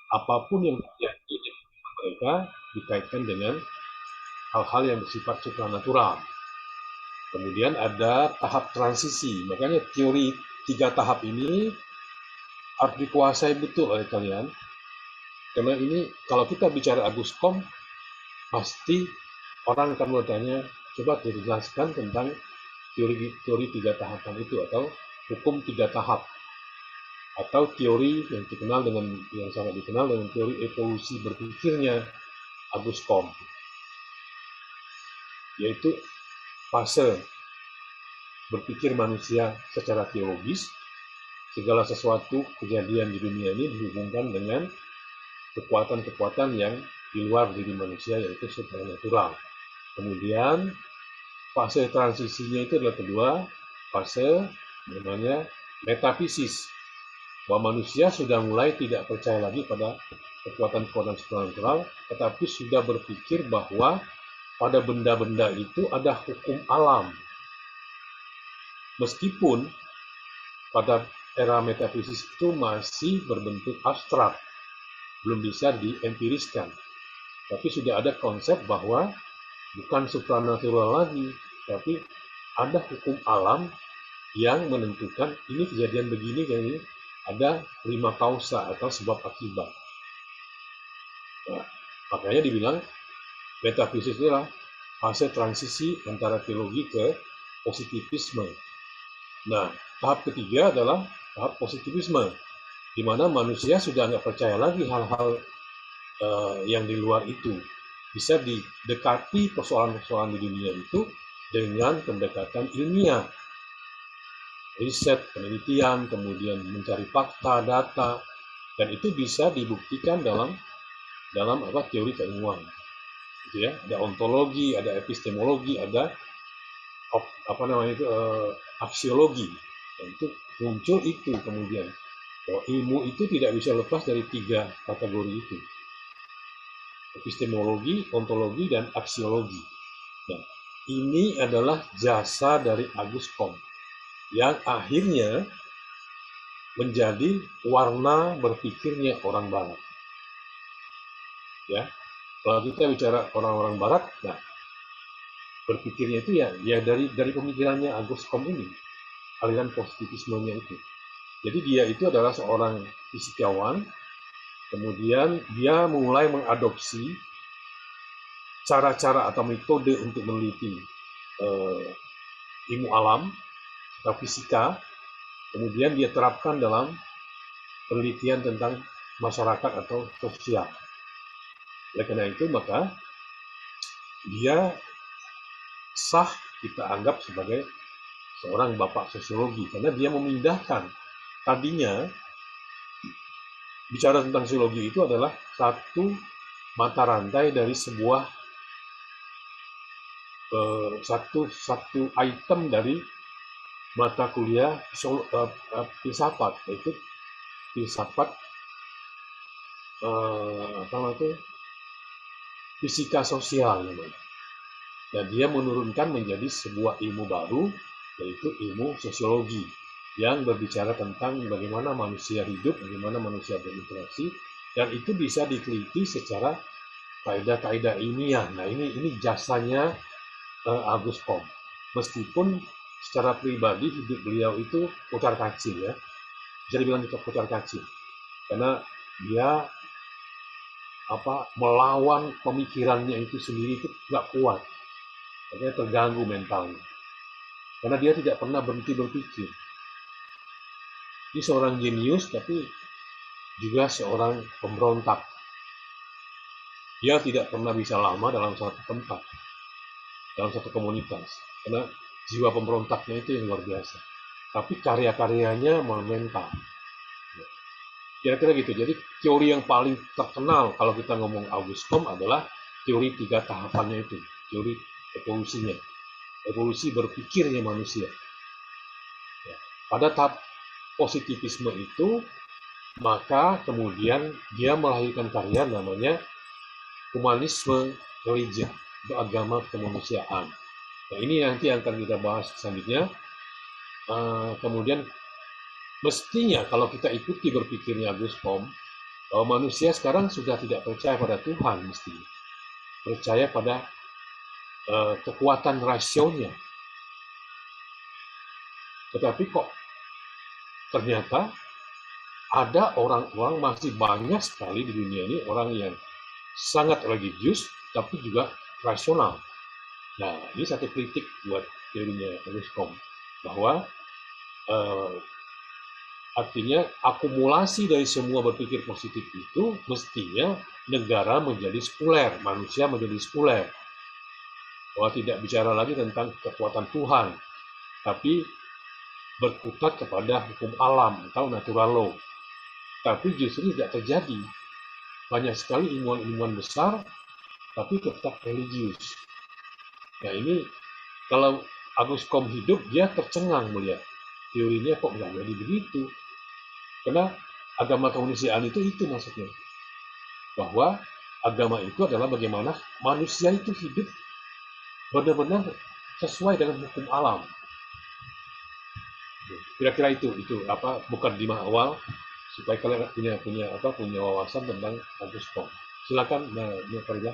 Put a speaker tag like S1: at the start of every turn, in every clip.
S1: apapun yang terjadi di mereka dikaitkan dengan hal-hal yang bersifat supranatural. Kemudian ada tahap transisi, makanya teori 3 tahap ini harus dikuasai betul oleh kalian, karena ini kalau kita bicara Agus Kom, pasti orang akan bertanya, coba dijelaskan tentang teori 3 tahapan itu, atau hukum 3 tahap, atau teori yang dikenal dengan yang sangat dikenal dengan teori evolusi berpikirnya Agus Kom, yaitu fase berpikir manusia secara teologis. Segala sesuatu kejadian di dunia ini dihubungkan dengan kekuatan-kekuatan yang di luar diri manusia, yaitu supranatural. Kemudian fase transisinya itu adalah kedua fase, namanya metafisis, bahwa manusia sudah mulai tidak percaya lagi pada kekuatan-kekuatan supranatural, tetapi sudah berpikir bahwa pada benda-benda itu ada hukum alam. Meskipun pada era metafisis itu masih berbentuk abstrak, belum bisa diempiriskan, tapi sudah ada konsep bahwa bukan supranatural lagi, tapi ada hukum alam yang menentukan ini kejadian begini, ini ada 5 kausa atau sebab akibat. Nah, makanya dibilang metafisis adalah fase transisi antara teologi ke positivisme. Nah, tahap ketiga adalah tahap positivisme, di mana manusia sudah nggak percaya lagi hal-hal yang di luar itu. Bisa didekati persoalan-persoalan di dunia itu dengan pendekatan ilmiah, riset, penelitian, kemudian mencari fakta, data, dan itu bisa dibuktikan dalam teori keilmuan. Gitu ya. Ada ontologi, ada epistemologi, ada aksiologi. Dan itu muncul itu kemudian. Bahwa ilmu itu tidak bisa lepas dari 3 kategori itu. Epistemologi, ontologi, dan aksiologi. Nah, ini adalah jasa dari Agus Kom yang akhirnya menjadi warna berpikirnya orang Barat. Ya, kalau kita bicara orang-orang Barat, nah berpikirnya itu ya dari pemikirannya Agus Kom ini, aliran positivismenya itu. Jadi dia itu adalah seorang fisikawan, kemudian dia mulai mengadopsi cara-cara atau metode untuk meneliti ilmu alam atau fisika, kemudian dia terapkan dalam penelitian tentang masyarakat atau sosial. Oleh karena itu, maka dia sah kita anggap sebagai seorang bapak sosiologi, karena dia memindahkan, tadinya bicara tentang sosiologi itu adalah satu mata rantai dari sebuah satu item dari mata kuliah filsafat, yaitu filsafat fisika sosial namanya. Dan dia menurunkan menjadi sebuah ilmu baru, yaitu ilmu sosiologi, yang berbicara tentang bagaimana manusia hidup, bagaimana manusia berinteraksi, dan itu bisa diteliti secara kaidah-kaidah ilmiah. Nah, ini jasanya Agus Kom. Meskipun secara pribadi hidup beliau itu kocar-kacir, ya, bisa dibilang kocar-kacir, karena dia melawan pemikirannya itu sendiri itu nggak kuat, makanya terganggu mentalnya, karena dia tidak pernah berhenti berpikir. Dia seorang jenius, tapi juga seorang pemberontak. Dia tidak pernah bisa lama dalam satu tempat, dalam satu komunitas, karena jiwa pemberontaknya itu yang luar biasa. Tapi karya-karyanya monumental. Kira-kira gitu. Jadi teori yang paling terkenal kalau kita ngomong Agus Kom adalah teori 3 tahapannya itu, teori evolusinya, evolusi berpikirnya manusia. Ya. Pada tahap positivisme itu, maka kemudian dia melahirkan karya namanya humanisme religion, itu agama kemanusiaan. Nah, ini nanti akan kita bahas selanjutnya. Kemudian mestinya kalau kita ikuti berpikirnya Agus Kom, Bahwa manusia sekarang sudah tidak percaya pada Tuhan mestinya. Percaya pada kekuatan rasionya. Tetapi kok ternyata ada orang-orang, masih banyak sekali di dunia ini orang yang sangat religius tapi juga rasional. Nah, ini satu kritik buat teorinya Ruscom, bahwa eh, artinya akumulasi dari semua berpikir positif itu mestinya negara menjadi sekuler, manusia menjadi sekuler. Bahwa tidak bicara lagi tentang kekuatan Tuhan, tapi berkutat kepada hukum alam atau natural law. Tapi justru tidak terjadi. Banyak sekali ilmuwan-ilmuwan besar, tapi tetap religius. Nah ini, kalau Agus Kom hidup, dia tercengang melihat teorinya kok nggak jadi begitu. Karena agama kemanusiaan itu maksudnya. Bahwa agama itu adalah bagaimana manusia itu hidup benar-benar sesuai dengan hukum alam. Kira-kira itu apa, bukan di awal, supaya kalian punya wawasan tentang Agus Kom. Silakan, Mbak Farida.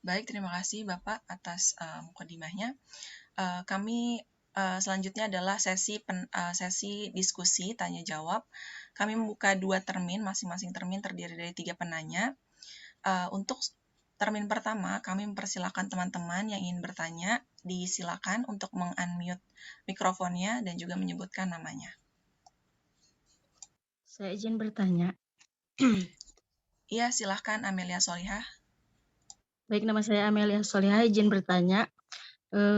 S2: Baik, terima kasih Bapak atas mukadimahnya. Kami selanjutnya adalah sesi diskusi tanya jawab. Kami membuka 2 termin, masing-masing termin terdiri dari 3 penanya. Untuk termin pertama, kami mempersilahkan teman-teman yang ingin bertanya, disilakan untuk meng-unmute mikrofonnya dan juga menyebutkan namanya.
S3: Saya izin bertanya.
S2: Iya, silahkan Amelia Solihah.
S3: Baik, nama saya Amelia Solihah, izin bertanya,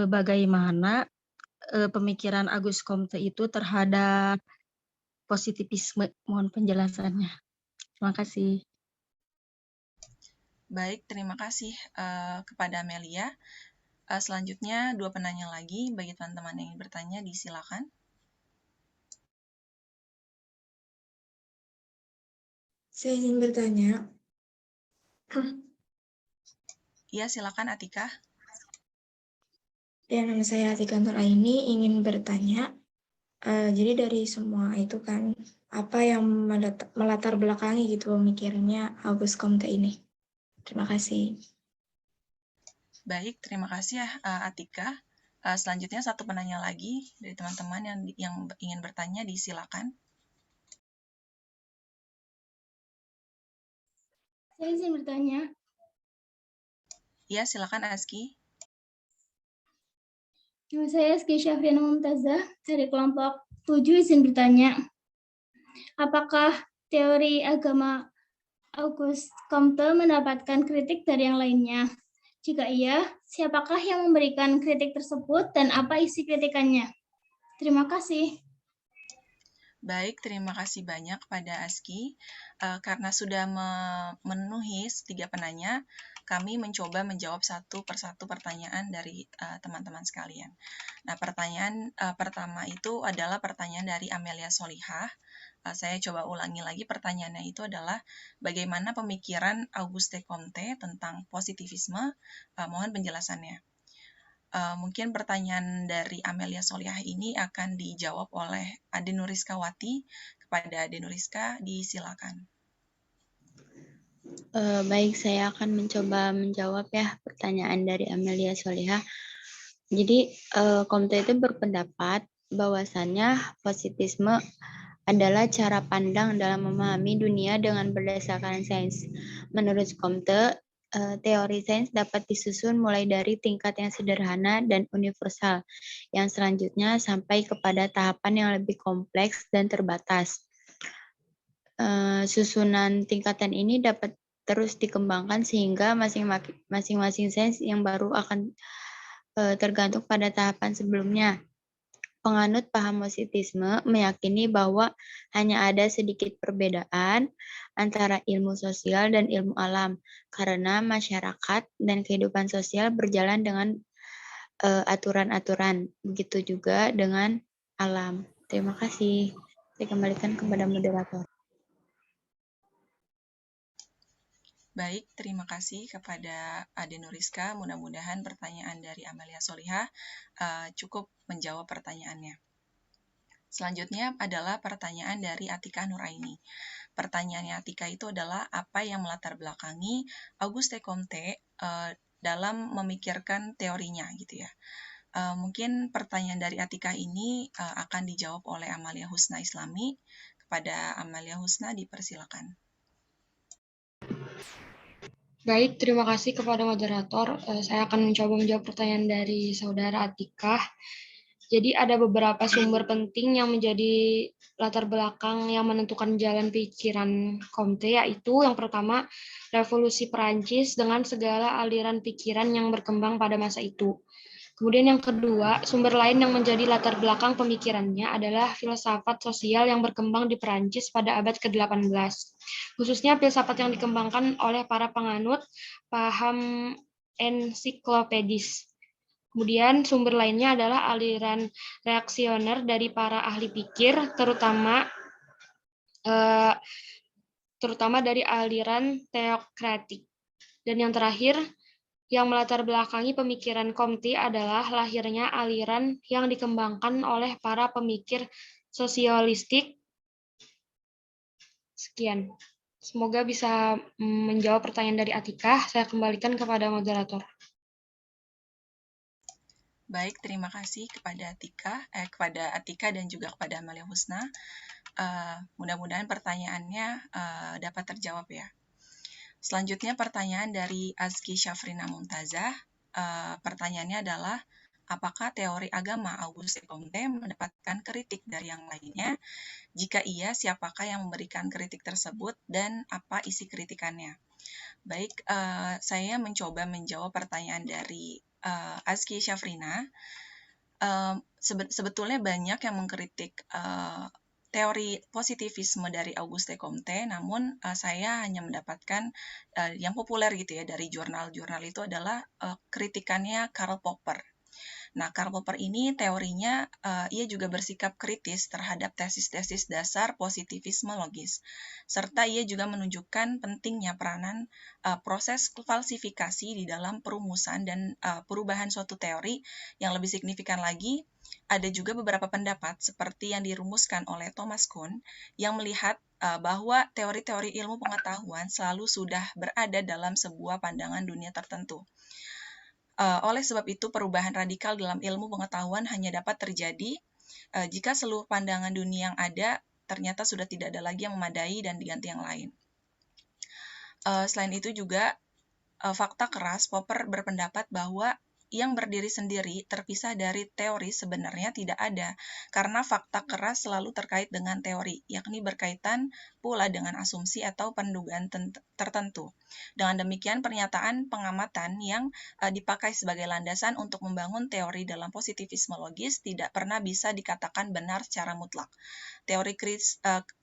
S3: bagaimana pemikiran Agus Comte itu terhadap positivisme? Mohon penjelasannya. Terima kasih.
S2: Baik, terima kasih kepada Amelia. Selanjutnya, 2 penanya lagi. Bagi teman-teman yang ingin bertanya, disilakan.
S4: Saya ingin bertanya.
S2: Iya, silakan Atika.
S4: Ya, nama saya Atika Nuraini, ingin bertanya. Jadi dari semua itu kan, apa yang melatar belakangi gitu pemikirannya Agus Comte ini? Terima kasih.
S2: Baik, terima kasih ya Atika. Selanjutnya 1 penanya lagi dari teman-teman yang ingin bertanya, disilakan.
S5: Saya izin bertanya.
S2: Iya, silakan Aski.
S5: Nama saya Aski Syafriana Mumtazah dari kelompok 7, izin bertanya. Apakah teori agama Auguste Comte mendapatkan kritik dari yang lainnya? Jika iya, siapakah yang memberikan kritik tersebut dan apa isi kritikannya? Terima kasih.
S2: Baik, terima kasih banyak kepada Aski. Karena sudah memenuhi 3 penanya, kami mencoba menjawab satu persatu pertanyaan dari teman-teman sekalian. Nah, pertanyaan pertama itu adalah pertanyaan dari Amelia Solihah. Saya coba ulangi lagi, pertanyaannya itu adalah bagaimana pemikiran Auguste Comte tentang positivisme. Mohon penjelasannya. Mungkin pertanyaan dari Amelia Solihah ini akan dijawab oleh Ade Nuriskawati. Kepada Ade Nuriska, disilakan.
S6: Baik, saya akan mencoba menjawab ya pertanyaan dari Amelia Solihah. Jadi, Comte itu berpendapat bahwasannya positisme adalah cara pandang dalam memahami dunia dengan berdasarkan sains. Menurut Comte, teori sains dapat disusun mulai dari tingkat yang sederhana dan universal, yang selanjutnya sampai kepada tahapan yang lebih kompleks dan terbatas. Susunan tingkatan ini dapat terus dikembangkan sehingga masing-masing sains yang baru akan tergantung pada tahapan sebelumnya. Penganut paham positisme meyakini bahwa hanya ada sedikit perbedaan antara ilmu sosial dan ilmu alam, karena masyarakat dan kehidupan sosial berjalan dengan aturan-aturan. Begitu juga dengan alam. Terima kasih. Saya kembalikan kepada moderator.
S2: Baik, terima kasih kepada Ade Nuriska. Mudah-mudahan pertanyaan dari Amelia Solihah cukup menjawab pertanyaannya. Selanjutnya adalah pertanyaan dari Atika Nuraini. Pertanyaannya Atika itu adalah apa yang melatar belakangi Auguste Comte dalam memikirkan teorinya gitu ya. Mungkin pertanyaan dari Atika ini akan dijawab oleh Amalia Husna Islami. Kepada Amalia Husna dipersilakan.
S7: Baik, terima kasih kepada moderator. Saya akan mencoba menjawab pertanyaan dari saudara Atika. Jadi ada beberapa sumber penting yang menjadi latar belakang yang menentukan jalan pikiran Comte, yaitu yang pertama, Revolusi Perancis dengan segala aliran pikiran yang berkembang pada masa itu. Kemudian yang kedua, sumber lain yang menjadi latar belakang pemikirannya adalah filsafat sosial yang berkembang di Perancis pada abad ke-18. Khususnya filsafat yang dikembangkan oleh para penganut paham ensiklopedis. Kemudian sumber lainnya adalah aliran reaksioner dari para ahli pikir, terutama dari aliran teokratik. Dan yang terakhir, yang melatar belakangi pemikiran Comte adalah lahirnya aliran yang dikembangkan oleh para pemikir sosialistik. Sekian. Semoga bisa menjawab pertanyaan dari Atika. Saya kembalikan kepada moderator.
S2: Baik, terima kasih kepada Atika dan juga kepada Amalia Husna. Mudah-mudahan pertanyaannya dapat terjawab ya. Selanjutnya pertanyaan dari Azki Syafrina Mumtazah. Pertanyaannya adalah, apakah teori agama Auguste Comte mendapatkan kritik dari yang lainnya? Jika iya, siapakah yang memberikan kritik tersebut dan apa isi kritikannya? Baik, saya mencoba menjawab pertanyaan dari Azki Syafrina. Sebetulnya banyak yang mengkritik teori positivisme dari Auguste Comte, namun saya hanya mendapatkan yang populer gitu ya dari jurnal-jurnal itu adalah kritikannya Karl Popper. Nah, Karl Popper ini teorinya ia juga bersikap kritis terhadap tesis-tesis dasar positivisme logis, serta ia juga menunjukkan pentingnya peranan proses falsifikasi di dalam perumusan dan perubahan suatu teori. Yang lebih signifikan lagi, ada juga beberapa pendapat seperti yang dirumuskan oleh Thomas Kuhn yang melihat bahwa teori-teori ilmu pengetahuan selalu sudah berada dalam sebuah pandangan dunia tertentu. Oleh sebab itu, perubahan radikal dalam ilmu pengetahuan hanya dapat terjadi jika seluruh pandangan dunia yang ada ternyata sudah tidak ada lagi yang memadai dan diganti yang lain. Selain itu juga, fakta keras, Popper berpendapat bahwa yang berdiri sendiri terpisah dari teori sebenarnya tidak ada, karena fakta keras selalu terkait dengan teori, yakni berkaitan pula dengan asumsi atau pendugaan tertentu. Dengan demikian, pernyataan pengamatan yang dipakai sebagai landasan untuk membangun teori dalam positivisme logis tidak pernah bisa dikatakan benar secara mutlak.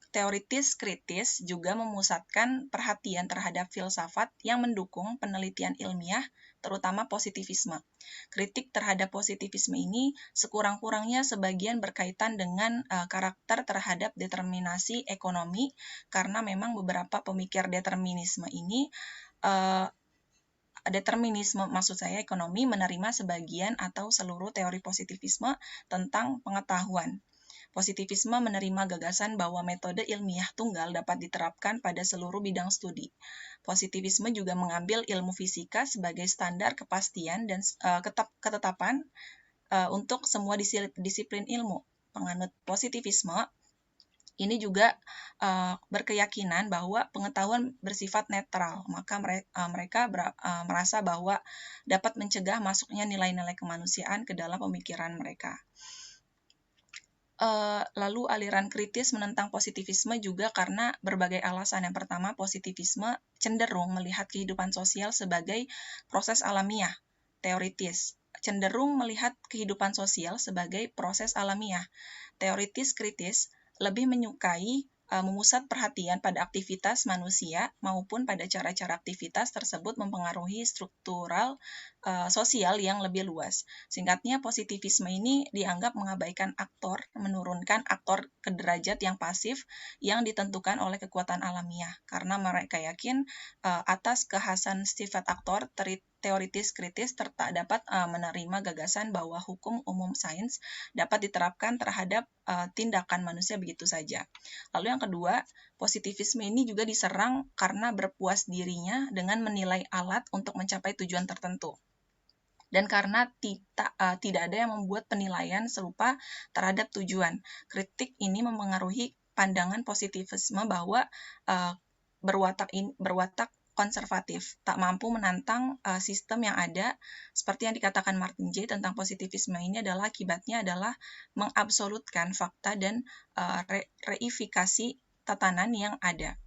S2: Teoritis kritis juga memusatkan perhatian terhadap filsafat yang mendukung penelitian ilmiah, terutama positivisme. Kritik terhadap positivisme ini sekurang-kurangnya sebagian berkaitan dengan karakter terhadap determinasi ekonomi, karena memang beberapa pemikir determinisme ini maksud saya ekonomi, menerima sebagian atau seluruh teori positivisme tentang pengetahuan. Positivisme menerima gagasan bahwa metode ilmiah tunggal dapat diterapkan pada seluruh bidang studi. Positivisme juga mengambil ilmu fisika sebagai standar kepastian dan ketetapan untuk semua disiplin ilmu. Penganut positivisme ini juga berkeyakinan bahwa pengetahuan bersifat netral, maka mereka merasa bahwa dapat mencegah masuknya nilai-nilai kemanusiaan ke dalam pemikiran mereka. Lalu aliran kritis menentang positivisme juga karena berbagai alasan. Yang pertama, positivisme cenderung melihat kehidupan sosial sebagai proses alamiah, teoritis. Cenderung melihat kehidupan sosial sebagai proses alamiah. Teoritis kritis lebih menyukai memusat perhatian pada aktivitas manusia maupun pada cara-cara aktivitas tersebut mempengaruhi struktural sosial yang lebih luas. Singkatnya, positivisme ini dianggap mengabaikan aktor, menurunkan aktor ke derajat yang pasif yang ditentukan oleh kekuatan alamiah, karena mereka yakin atas kekhasan sifat aktor teoritis kritis tak dapat menerima gagasan bahwa hukum umum sains dapat diterapkan terhadap tindakan manusia begitu saja. Lalu yang kedua, positivisme ini juga diserang karena berpuas dirinya dengan menilai alat untuk mencapai tujuan tertentu. Dan karena tidak ada yang membuat penilaian serupa terhadap tujuan. Kritik ini mempengaruhi pandangan positivisme bahwa berwatak konservatif, tak mampu menantang sistem yang ada. Seperti yang dikatakan Martin J. tentang positivisme ini adalah akibatnya adalah mengabsolutkan fakta dan reifikasi tatanan yang ada.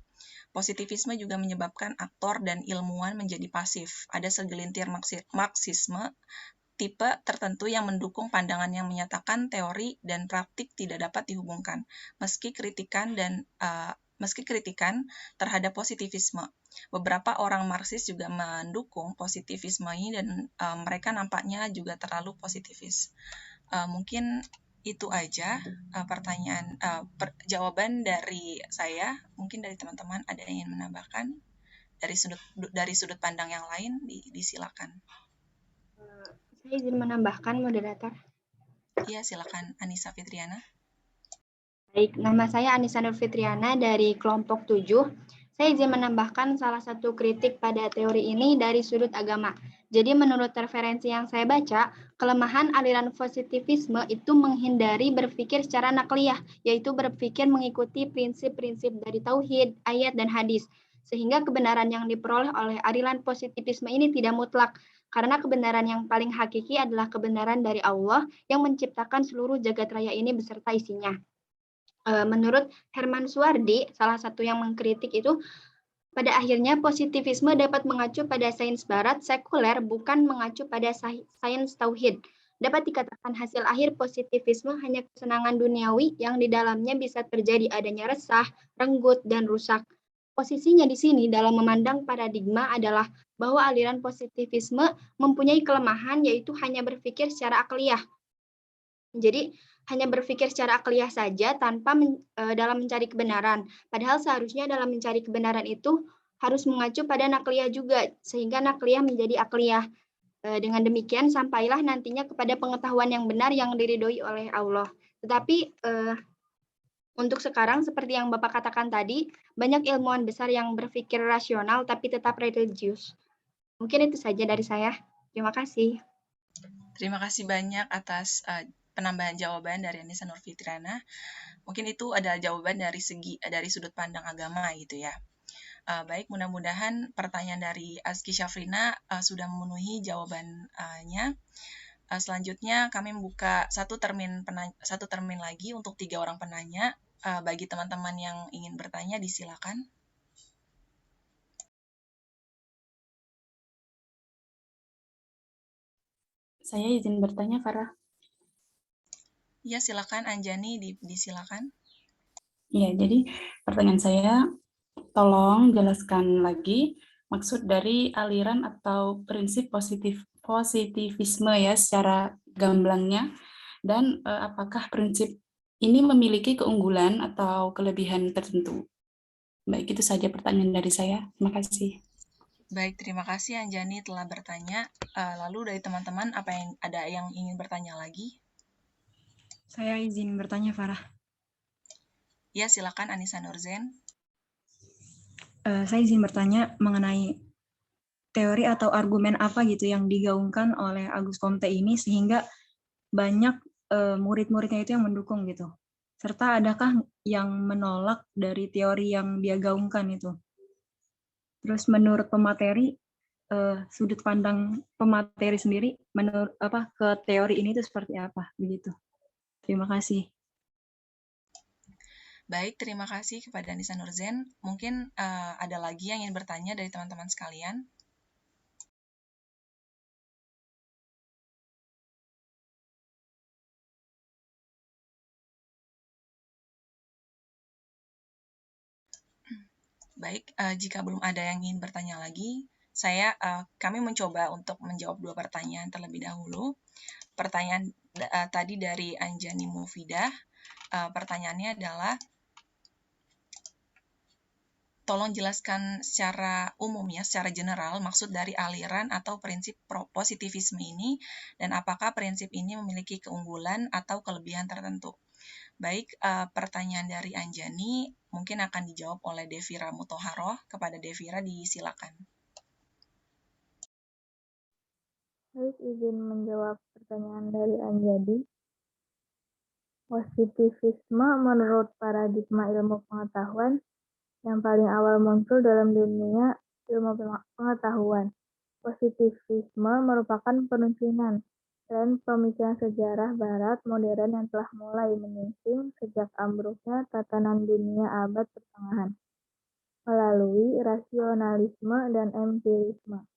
S2: Positivisme juga menyebabkan aktor dan ilmuwan menjadi pasif. Ada segelintir Marxisme tipe tertentu yang mendukung pandangan yang menyatakan teori dan praktik tidak dapat dihubungkan, meski kritikan terhadap positivisme. Beberapa orang Marxis juga mendukung positivisme ini dan mereka nampaknya juga terlalu positivis. Mungkin itu aja jawaban dari saya. Mungkin dari teman-teman ada yang ingin menambahkan dari sudut pandang yang lain, disilakan.
S8: Saya izin menambahkan, moderator.
S2: Iya, silakan Anissa Fitriana.
S8: Baik, nama saya Anissa Nur Fitriana dari kelompok 7. Saya izin menambahkan salah satu kritik pada teori ini dari sudut agama. Jadi menurut referensi yang saya baca, kelemahan aliran positivisme itu menghindari berpikir secara nakliyah, yaitu berpikir mengikuti prinsip-prinsip dari tauhid, ayat, dan hadis. Sehingga kebenaran yang diperoleh oleh aliran positivisme ini tidak mutlak, karena kebenaran yang paling hakiki adalah kebenaran dari Allah yang menciptakan seluruh jagat raya ini beserta isinya. Menurut Herman Suwardi, salah satu yang mengkritik itu, pada akhirnya positivisme dapat mengacu pada sains barat sekuler, bukan mengacu pada sains tauhid. Dapat dikatakan hasil akhir positivisme hanya kesenangan duniawi yang di dalamnya bisa terjadi adanya resah, renggut, dan rusak. Posisinya di sini dalam memandang paradigma adalah bahwa aliran positivisme mempunyai kelemahan, yaitu hanya berpikir secara akliyah. Jadi, hanya berpikir secara akliyah saja tanpa dalam mencari kebenaran. Padahal seharusnya dalam mencari kebenaran itu harus mengacu pada nakliyah juga, sehingga nakliyah menjadi akliyah. Dengan demikian sampailah nantinya kepada pengetahuan yang benar yang diridhoi oleh Allah. Tetapi untuk sekarang seperti yang Bapak katakan tadi, banyak ilmuwan besar yang berpikir rasional tapi tetap religius. Mungkin itu saja dari saya. Terima kasih.
S2: Terima kasih banyak atas penambahan jawaban dari Anissa Nur Fitriana. Mungkin itu adalah jawaban dari sudut pandang agama gitu ya. Baik, mudah-mudahan pertanyaan dari Azki Syafrina sudah memenuhi jawabannya. Selanjutnya kami membuka satu termin lagi untuk 3 orang penanya. Bagi teman-teman yang ingin bertanya, disilakan.
S9: Saya izin bertanya, Farah.
S2: Ya, silakan Anjani, disilakan.
S9: Ya, jadi pertanyaan saya, tolong jelaskan lagi maksud dari aliran atau prinsip positivisme ya secara gamblangnya, dan apakah prinsip ini memiliki keunggulan atau kelebihan tertentu. Baik, itu saja pertanyaan dari saya. Terima kasih.
S2: Baik, terima kasih Anjani telah bertanya. Lalu dari teman-teman, ada yang ingin bertanya lagi?
S10: Saya izin bertanya, Farah.
S2: Ya, silakan Anissa Nurzen.
S10: Saya izin bertanya mengenai teori atau argumen apa gitu yang digaungkan oleh Auguste Comte ini sehingga banyak murid-muridnya itu yang mendukung gitu. Serta adakah yang menolak dari teori yang dia gaungkan itu? Terus menurut pemateri, sudut pandang pemateri sendiri menurut ke teori ini itu seperti apa begitu? Terima kasih.
S2: Baik, terima kasih kepada Anissa Nurzen. Mungkin ada lagi yang ingin bertanya dari teman-teman sekalian. Baik, jika belum ada yang ingin bertanya lagi, kami mencoba untuk menjawab 2 pertanyaan terlebih dahulu. Pertanyaan tadi dari Anjani Mufidah, pertanyaannya adalah, tolong jelaskan secara umum ya, secara general maksud dari aliran atau prinsip positivisme ini dan apakah prinsip ini memiliki keunggulan atau kelebihan tertentu. Baik, pertanyaan dari Anjani mungkin akan dijawab oleh Devira Muthoharoh. Kepada Devira disilakan.
S11: Baik, izin menjawab pertanyaan dari Anjani. Positivisme menurut paradigma ilmu pengetahuan yang paling awal muncul dalam dunia ilmu pengetahuan. Positivisme merupakan penunjukan tren pemikiran sejarah barat modern yang telah mulai menyingsing sejak ambruknya tatanan dunia abad pertengahan melalui rasionalisme dan empirisme.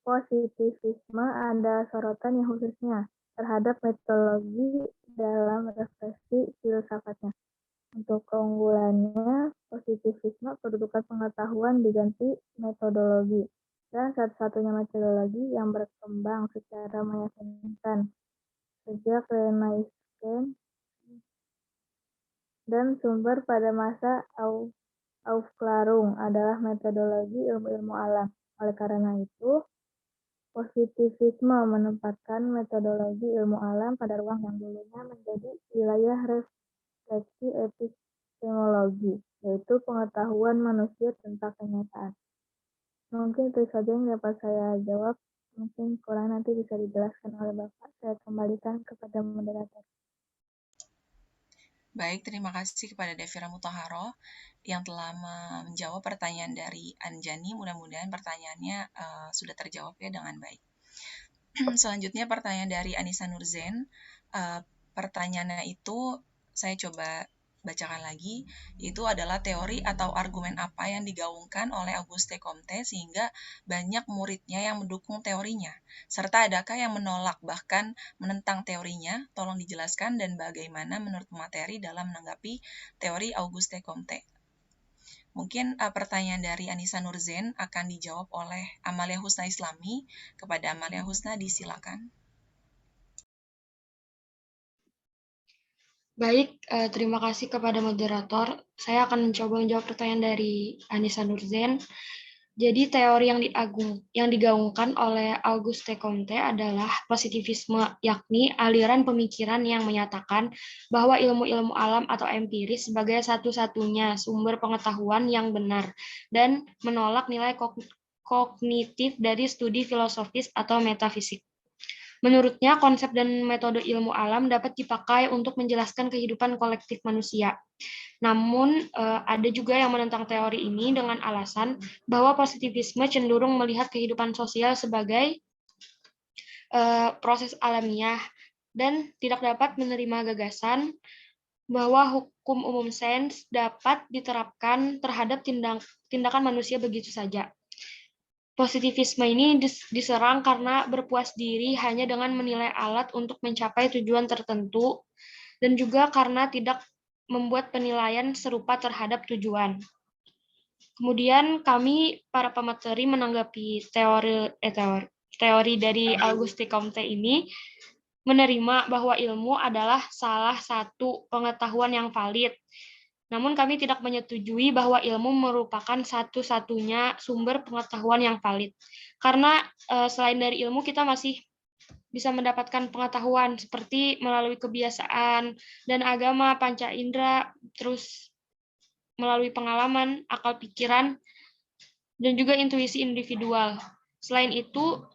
S11: Positivisme ada sorotan yang khususnya terhadap metodologi dalam refleksi filsafatnya. Untuk keunggulannya, positivisme kedudukan pengetahuan diganti metodologi, dan satu-satunya metodologi yang berkembang secara meyakinkan sejak Renaissance dan sumber pada masa Aufklärung adalah metodologi ilmu-ilmu alam. Oleh karena itu, positivisme menempatkan metodologi ilmu alam pada ruang yang dulunya menjadi wilayah refleksi epistemologi, yaitu pengetahuan manusia tentang kenyataan. Mungkin itu saja yang dapat saya jawab. Mungkin kurang nanti bisa dijelaskan oleh Bapak. Saya kembalikan kepada moderator.
S2: Baik, terima kasih kepada Devira Muthoharoh yang telah menjawab pertanyaan dari Anjani. Mudah-mudahan pertanyaannya sudah terjawab ya dengan baik. Selanjutnya pertanyaan dari Anissa Nurzen. Pertanyaannya itu saya coba bacakan lagi, itu adalah teori atau argumen apa yang digaungkan oleh Auguste Comte sehingga banyak muridnya yang mendukung teorinya, serta adakah yang menolak bahkan menentang teorinya? Tolong dijelaskan dan bagaimana menurut materi dalam menanggapi teori Auguste Comte. Mungkin pertanyaan dari Anissa Nurzen akan dijawab oleh Amalia Husna Islami. Kepada Amalia Husna disilakan.
S7: Baik, terima kasih kepada moderator. Saya akan mencoba menjawab pertanyaan dari Anissa Nurzen. Jadi teori yang digaungkan oleh Auguste Comte adalah positivisme, yakni aliran pemikiran yang menyatakan bahwa ilmu-ilmu alam atau empiris sebagai satu-satunya sumber pengetahuan yang benar dan menolak nilai kognitif dari studi filosofis atau metafisik. Menurutnya, konsep dan metode ilmu alam dapat dipakai untuk menjelaskan kehidupan kolektif manusia. Namun, ada juga yang menentang teori ini dengan alasan bahwa positivisme cenderung melihat kehidupan sosial sebagai proses alamiah dan tidak dapat menerima gagasan bahwa hukum umum sains dapat diterapkan terhadap tindakan manusia begitu saja. Positivisme ini diserang karena berpuas diri hanya dengan menilai alat untuk mencapai tujuan tertentu dan juga karena tidak membuat penilaian serupa terhadap tujuan. Kemudian kami, para pemateri, menanggapi teori dari Auguste Comte ini, menerima bahwa ilmu adalah salah satu pengetahuan yang valid. Namun kami tidak menyetujui bahwa ilmu merupakan satu-satunya sumber pengetahuan yang valid. Karena selain dari ilmu kita masih bisa mendapatkan pengetahuan seperti melalui kebiasaan dan agama, panca indera, terus melalui pengalaman, akal pikiran, dan juga intuisi individual. Selain itu,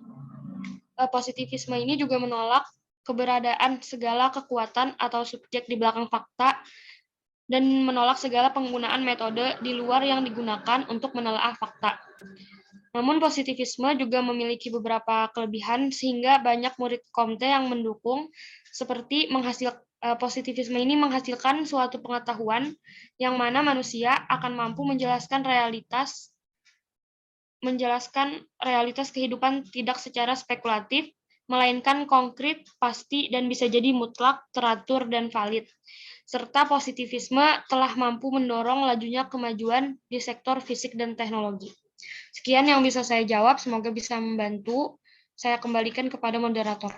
S7: positivisme ini juga menolak keberadaan segala kekuatan atau subjek di belakang fakta dan menolak segala penggunaan metode di luar yang digunakan untuk menelaah fakta. Namun positivisme juga memiliki beberapa kelebihan sehingga banyak murid Comte yang mendukung, seperti positivisme ini menghasilkan suatu pengetahuan yang mana manusia akan mampu menjelaskan realitas kehidupan tidak secara spekulatif, melainkan konkret, pasti, dan bisa jadi mutlak, teratur, dan valid. Serta positivisme telah mampu mendorong lajunya kemajuan di sektor fisik dan teknologi. Sekian yang bisa saya jawab, semoga bisa membantu. Saya kembalikan kepada moderator.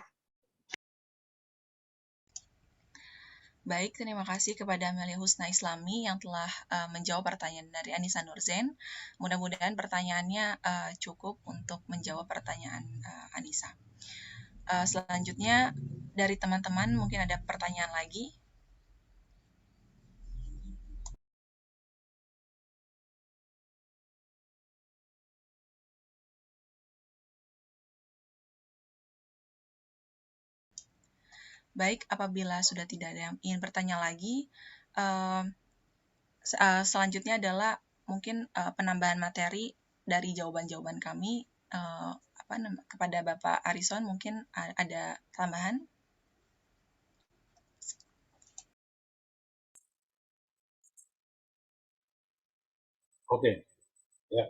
S2: Baik, terima kasih kepada Amelia Husna Islami yang telah menjawab pertanyaan dari Anissa Nurzen. Mudah-mudahan pertanyaannya cukup untuk menjawab pertanyaan Anissa. Selanjutnya dari teman-teman mungkin ada pertanyaan lagi. Baik, apabila sudah tidak ada yang ingin bertanya lagi, selanjutnya adalah mungkin penambahan materi dari jawaban-jawaban kami. Kepada Bapak Arison mungkin ada tambahan?
S1: Oke, ya.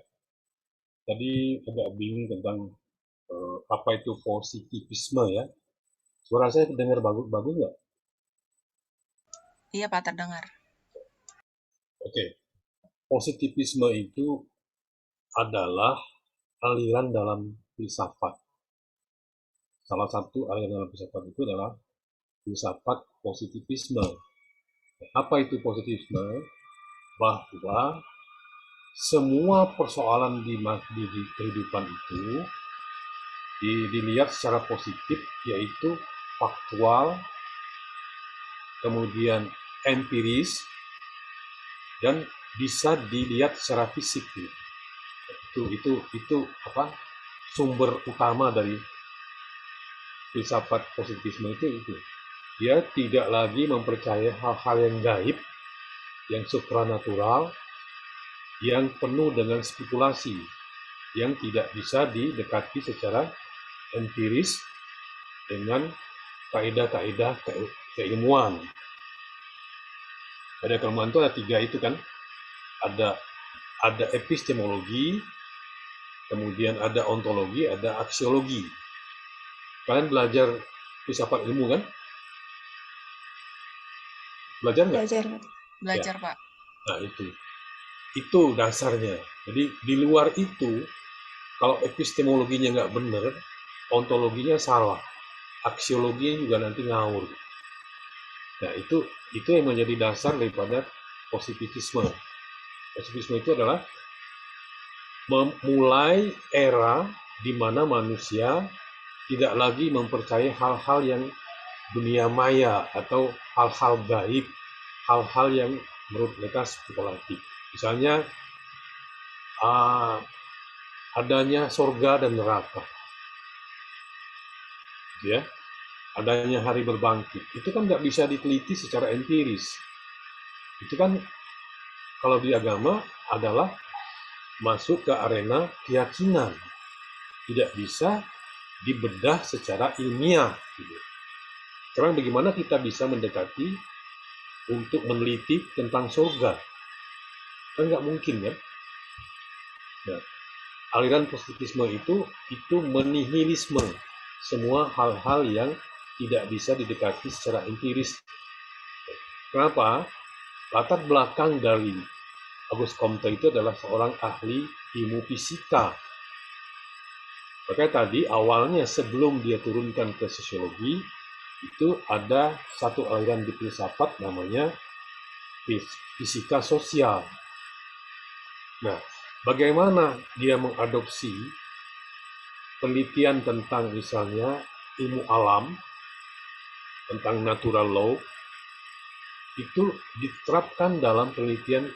S1: Tadi agak bingung tentang apa itu positivisme ya. Suara saya terdengar bagus nggak?
S2: Iya Pak, terdengar.
S1: Oke, positivisme itu adalah aliran dalam filsafat. Salah satu aliran dalam filsafat itu adalah filsafat positivisme. Apa itu positivisme? Bahwa semua persoalan di kehidupan itu dilihat secara positif, yaitu faktual, kemudian empiris, dan bisa dilihat secara fisik. Itu apa? Sumber utama dari filsafat positivisme itu. Dia tidak lagi mempercayai hal-hal yang gaib, yang supranatural, yang penuh dengan spekulasi, yang tidak bisa didekati secara empiris dengan kaidah-kaidah keilmuan. Kaidah keilmuan itu ada 3 itu kan. Ada epistemologi, kemudian ada ontologi, ada aksiologi. Kalian belajar filsafat ilmu kan? Belajar nggak?
S2: Belajar
S1: Ya.
S2: Pak.
S1: Nah itu dasarnya. Jadi di luar itu, kalau epistemologinya nggak benar, ontologinya salah, aksiologinya juga nanti ngawur. Nah itu yang menjadi dasar daripada positivisme. Positivisme itu adalah memulai era di mana manusia tidak lagi mempercayai hal-hal yang dunia maya atau hal-hal gaib, hal-hal yang menurut mereka spekulatif. Misalnya adanya surga dan neraka, ya, adanya hari berbangkit, itu kan nggak bisa diteliti secara empiris. Itu kan kalau di agama adalah masuk ke arena keyakinan, tidak bisa dibedah secara ilmiah. Sekarang bagaimana kita bisa mendekati untuk meneliti tentang surga? Kan nggak mungkin kan? Nah, aliran positivisme itu menihilisme semua hal-hal yang tidak bisa didekati secara empiris. Kenapa? Latar belakang dari Auguste Comte itu adalah seorang ahli ilmu fisika. Makanya tadi awalnya sebelum dia turunkan ke sosiologi, itu ada satu aliran di filsafat namanya fisika sosial. Nah, bagaimana dia mengadopsi penelitian tentang misalnya ilmu alam, tentang natural law, itu diterapkan dalam penelitian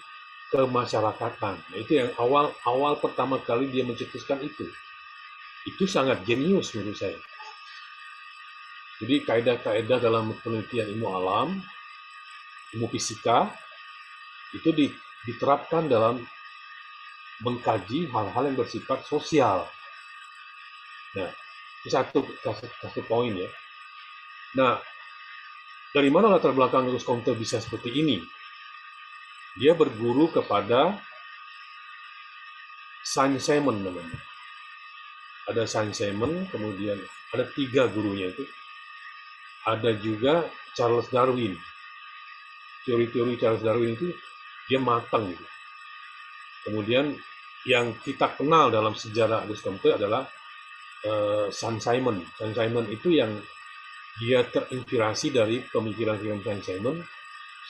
S1: kemasyarakatan. Nah, itu yang awal pertama kali dia mencetuskan itu. Itu sangat jenius menurut saya. Jadi kaidah-kaidah dalam penelitian ilmu alam, ilmu fisika, itu diterapkan dalam mengkaji hal-hal yang bersifat sosial. Nah, itu satu poin ya. Nah, dari mana latar belakang Auguste Comte bisa seperti ini? Dia berguru kepada Saint-Simon namanya. Ada Saint-Simon, kemudian ada 3 gurunya itu. Ada juga Charles Darwin. Teori-teori Charles Darwin itu dia matang gitu. Kemudian yang kita kenal dalam sejarah Auguste Comte adalah Saint-Simon. Saint-Simon itu yang dia terinspirasi dari pemikiran-pemikiran Saint-Simon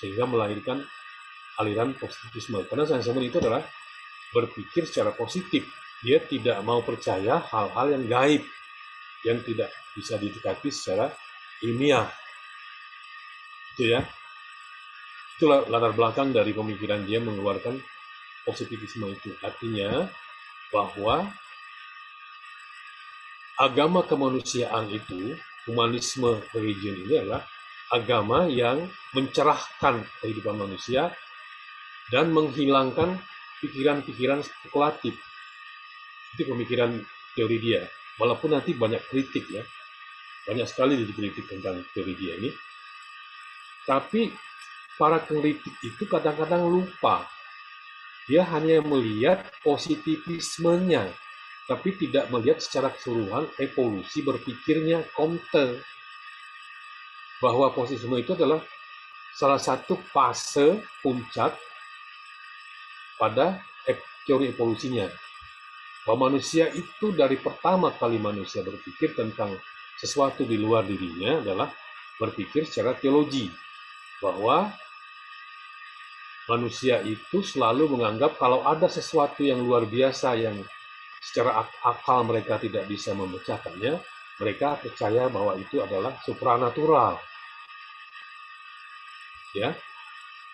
S1: sehingga melahirkan aliran positivisme. Karena Saint-Simon itu adalah berpikir secara positif. Dia tidak mau percaya hal-hal yang gaib, yang tidak bisa didekati secara ilmiah. Itu ya. Itulah latar belakang dari pemikiran dia mengeluarkan positivisme itu. Artinya bahwa agama kemanusiaan itu, humanisme religion ini adalah agama yang mencerahkan kehidupan manusia dan menghilangkan pikiran-pikiran spekulatif. Itu pemikiran teori dia. Walaupun nanti banyak kritik ya, banyak sekali dikritik tentang teori dia ini. Tapi para kritik itu kadang-kadang lupa. Dia hanya melihat positivismenya, tapi tidak melihat secara keseluruhan evolusi berpikirnya Comte. Bahwa positivisme itu adalah salah satu fase puncak pada teori evolusinya. Bahwa manusia itu dari pertama kali manusia berpikir tentang sesuatu di luar dirinya adalah berpikir secara teologi. Bahwa manusia itu selalu menganggap kalau ada sesuatu yang luar biasa yang secara akal mereka tidak bisa memecahkannya, mereka percaya bahwa itu adalah supranatural. Ya.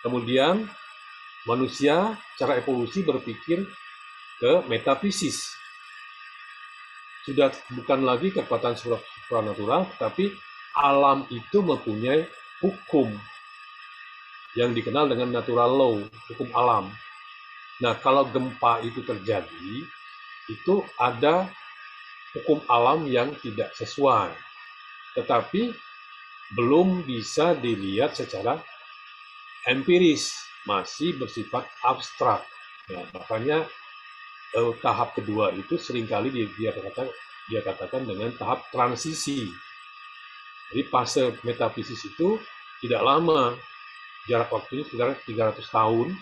S1: Kemudian manusia secara evolusi berpikir ke metafisis. Sudah bukan lagi kekuatan supranatural, tetapi alam itu mempunyai hukum yang dikenal dengan natural law, hukum alam. Nah, kalau gempa itu terjadi, itu ada hukum alam yang tidak sesuai, tetapi belum bisa dilihat secara empiris, masih bersifat abstrak. Nah, makanya tahap kedua itu seringkali dia katakan dengan tahap transisi. Jadi fase metafisis itu tidak lama, jarak waktunya sekitar 300 tahun,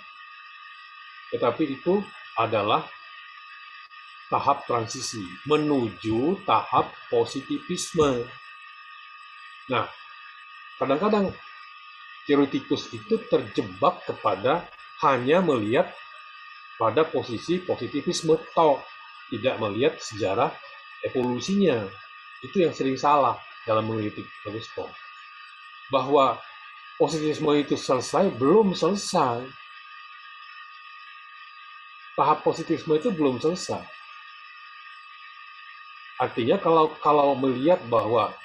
S1: tetapi itu adalah tahap transisi menuju tahap positivisme. Nah, kadang-kadang teoretikus itu terjebak kepada hanya melihat pada posisi positivisme toh, tidak melihat sejarah evolusinya. Itu yang sering salah dalam mengkritik Auguste Comte. Bahwa positivisme itu selesai, belum selesai. Tahap positivisme itu belum selesai. Artinya kalau melihat bahwa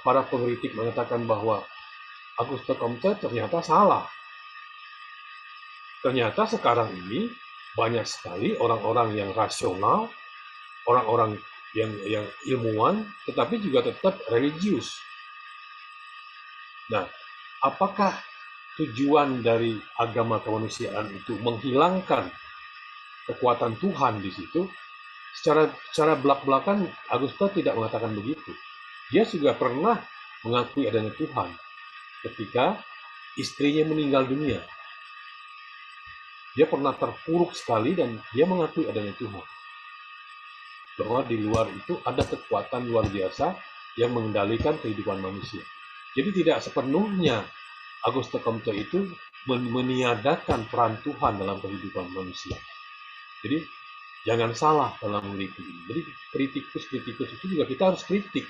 S1: para pengkritik mengatakan bahwa Auguste Comte ternyata salah. Ternyata sekarang ini banyak sekali orang-orang yang rasional, orang-orang yang ilmuwan, tetapi juga tetap religius. Nah, apakah tujuan dari agama kemanusiaan itu menghilangkan kekuatan Tuhan di situ? Secara belak-belakan Auguste tidak mengatakan begitu. Dia juga pernah mengakui adanya Tuhan ketika istrinya meninggal dunia. Dia pernah terpuruk sekali dan dia mengakui adanya Tuhan. Bahwa di luar itu ada kekuatan luar biasa yang mengendalikan kehidupan manusia. Jadi tidak sepenuhnya Auguste Comte itu meniadakan peran Tuhan dalam kehidupan manusia. Jadi jangan salah dalam mengkritik ini. Jadi kritikus itu juga kita harus kritik.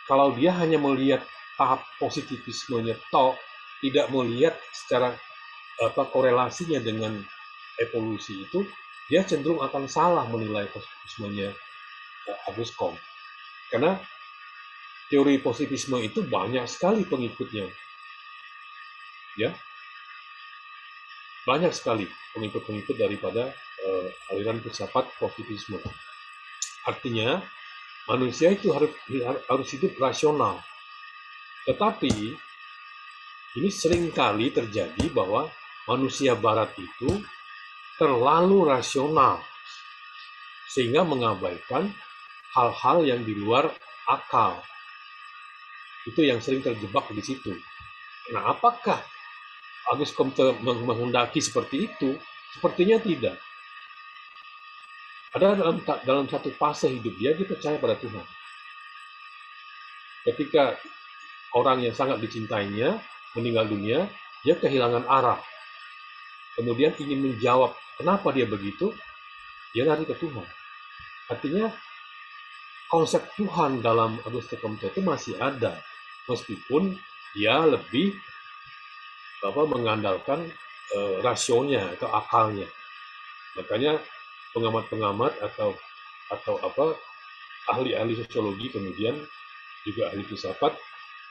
S1: Kalau dia hanya melihat tahap positivismenya toh, tidak melihat secara korelasinya dengan evolusi itu, dia cenderung akan salah menilai positivismenya Auguste Comte. Karena teori positivisme itu banyak sekali pengikutnya. Ya. Banyak sekali pengikut-pengikut daripada aliran filsafat positivisme. Artinya, manusia itu harus hidup rasional. Tetapi, ini seringkali terjadi bahwa manusia barat itu terlalu rasional sehingga mengabaikan hal-hal yang di luar akal. Itu yang sering terjebak di situ. Nah, apakah Auguste Comte menghendaki seperti itu? Sepertinya tidak. Ada dalam satu fase hidup dia percaya pada Tuhan. ketika orang yang sangat dicintainya meninggal dunia, dia kehilangan arah. Kemudian ingin menjawab kenapa dia begitu, dia lari ke Tuhan. Artinya konsep Tuhan dalam Auguste Comte itu masih ada, meskipun dia lebih mengandalkan rasionya atau akalnya. Makanya pengamat-pengamat atau ahli-ahli sosiologi, kemudian juga ahli filsafat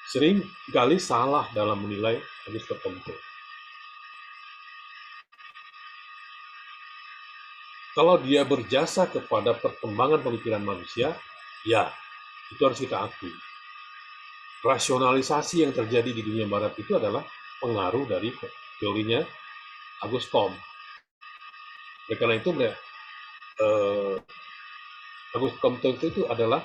S1: sering kali salah dalam menilai Auguste Comte. Kalau dia berjasa kepada perkembangan pemikiran manusia, ya, itu harus kita akui. Rasionalisasi yang terjadi di dunia barat itu adalah pengaruh dari teorinya Auguste Comte. Karena itu, Auguste Comte itu adalah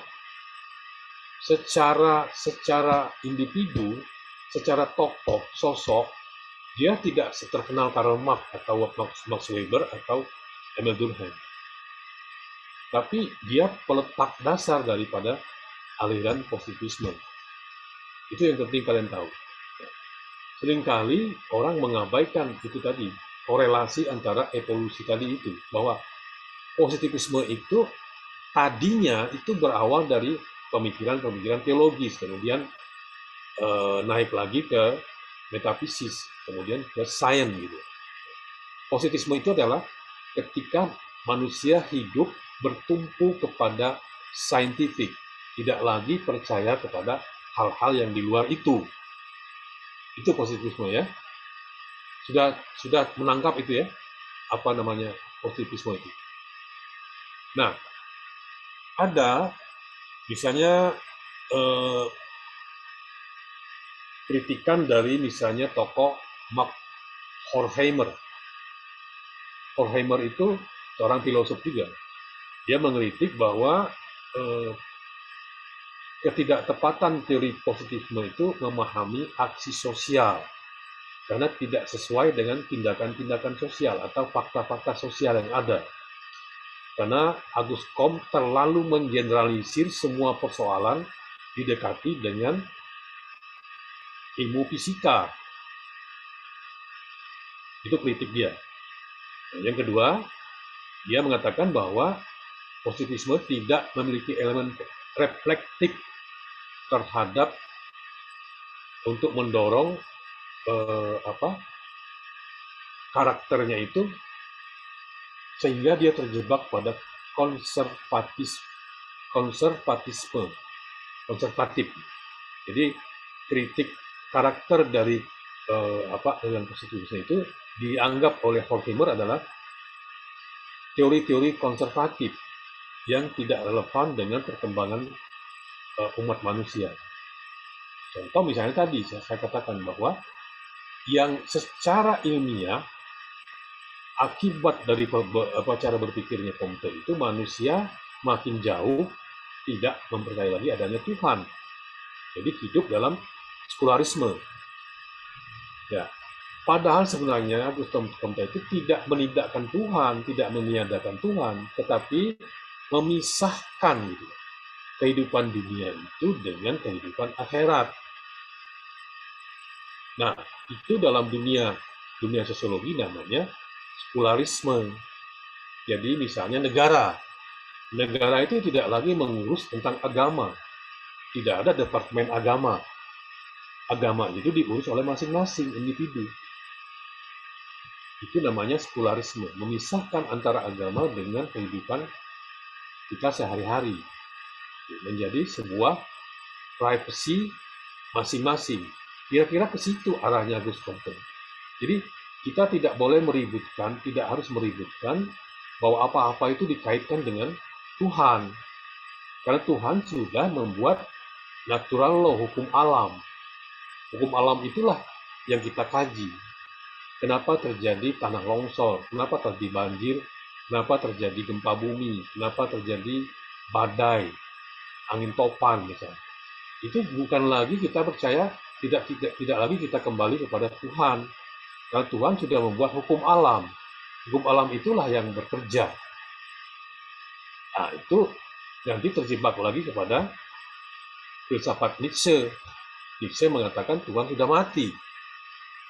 S1: secara individu, secara tokoh, sosok, dia tidak terkenal Karl Marx atau Max Weber atau Emil Durkheim. Tapi dia peletak dasar daripada aliran positivisme. Itu yang penting kalian tahu. Seringkali orang mengabaikan itu tadi, korelasi antara evolusi tadi itu, bahwa positivisme itu tadinya itu berawal dari pemikiran-pemikiran teologis, kemudian naik lagi ke metafisis, kemudian ke sains gitu. Positivisme itu adalah ketika manusia hidup bertumpu kepada saintifik, tidak lagi percaya kepada hal-hal yang di luar itu. Itu positivisme ya. Sudah menangkap itu ya, apa namanya positivisme itu. Nah, ada misalnya kritikan dari misalnya tokoh Max Horkheimer. Horkheimer itu seorang filosof juga. Dia mengkritik bahwa ketidaktepatan teori positivisme itu memahami aksi sosial karena tidak sesuai dengan tindakan-tindakan sosial atau fakta-fakta sosial yang ada. Karena Auguste Comte terlalu mengeneralisir semua persoalan didekati dengan ilmu fisika. Itu kritik dia. Yang kedua, dia mengatakan bahwa positivisme tidak memiliki elemen reflektif terhadap untuk mendorong karakternya itu, sehingga dia terjebak pada konservatif. Jadi kritik karakter dari aliran positivisme itu dianggap oleh Horkheimer adalah teori-teori konservatif yang tidak relevan dengan perkembangan umat manusia. Contoh misalnya tadi saya katakan bahwa yang secara ilmiah akibat dari cara berpikirnya Comte itu manusia makin jauh tidak mempercayai lagi adanya Tuhan. Jadi hidup dalam sekularisme. Ya. Padahal sebenarnya Auguste Comte itu tidak menidakkan Tuhan, tidak meniadakan Tuhan, tetapi memisahkan gitu, kehidupan dunia itu dengan kehidupan akhirat. Nah, itu dalam dunia sosiologi namanya sekularisme. Jadi misalnya negara itu tidak lagi mengurus tentang agama. Tidak ada departemen agama. Agama itu diurus oleh masing-masing individu. Itu namanya sekularisme, memisahkan antara agama dengan kehidupan kita sehari-hari. Menjadi sebuah privacy masing-masing. Kira-kira ke situ arahnya Auguste Comte. Jadi kita tidak boleh meributkan, tidak harus meributkan bahwa apa-apa itu dikaitkan dengan Tuhan. Karena Tuhan sudah membuat natural law, hukum alam. Hukum alam itulah yang kita kaji. Kenapa terjadi tanah longsor? Kenapa terjadi banjir? Kenapa terjadi gempa bumi? Kenapa terjadi badai, angin topan misalnya? Itu bukan lagi kita percaya, tidak lagi kita kembali kepada Tuhan. Karena Tuhan sudah membuat hukum alam. Hukum alam itulah yang bekerja. Nah, itu nanti terjebak lagi kepada filsafat Nietzsche. Nietzsche mengatakan Tuhan sudah mati.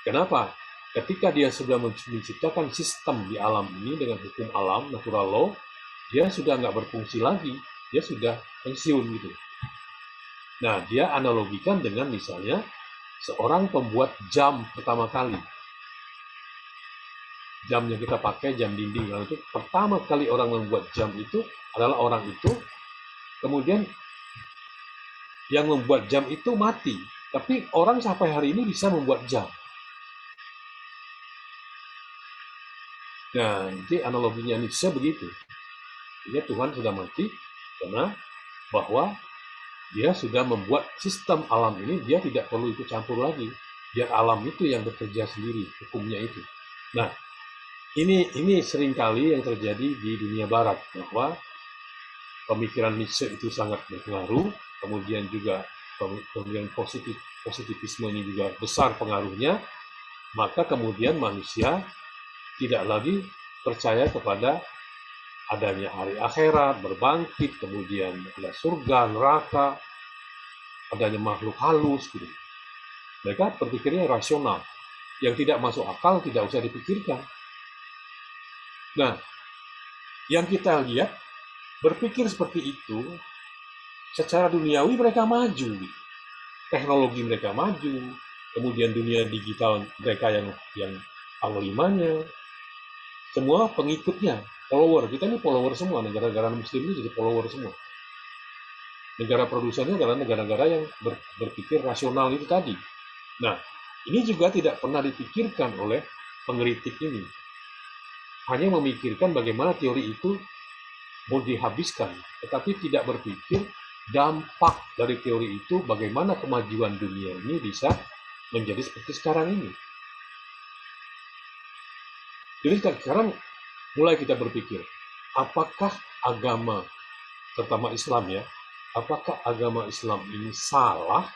S1: Kenapa? Ketika dia sudah menciptakan sistem di alam ini dengan hukum alam, natural law, dia sudah nggak berfungsi lagi, dia sudah pensiun gitu. Nah, dia analogikan dengan misalnya seorang pembuat jam pertama kali. Jam yang kita pakai, jam dinding, itu pertama kali orang membuat jam itu adalah orang itu, kemudian yang membuat jam itu mati, tapi orang sampai hari ini bisa membuat jam. Nah, jadi analoginya Nietzsche begitu. Jadi Tuhan sudah mati karena bahwa dia sudah membuat sistem alam ini, dia tidak perlu ikut campur lagi. Biar alam itu yang bekerja sendiri, hukumnya itu. Nah, ini seringkali yang terjadi di dunia barat, bahwa pemikiran Nietzsche itu sangat berpengaruh, kemudian juga pemikiran positivisme ini juga besar pengaruhnya, maka kemudian manusia tidak lagi percaya kepada adanya hari akhirat, berbangkit, kemudian ada surga, neraka, adanya makhluk halus, gitu. Mereka berpikirnya rasional, yang tidak masuk akal tidak usah dipikirkan. Nah, yang kita lihat berpikir seperti itu, secara duniawi mereka maju, teknologi mereka maju, kemudian dunia digital mereka yang panglimanya, semua pengikutnya, follower. Kita ini follower semua, negara-negara muslim ini jadi follower semua. Negara produsennya adalah negara-negara yang berpikir rasional itu tadi. Nah, ini juga tidak pernah dipikirkan oleh pengkritik ini. Hanya memikirkan bagaimana teori itu mau dihabiskan, tetapi tidak berpikir dampak dari teori itu, bagaimana kemajuan dunia ini bisa menjadi seperti sekarang ini. Jadi sekarang mulai kita berpikir, apakah agama, terutama Islam ya, apakah agama Islam ini salah?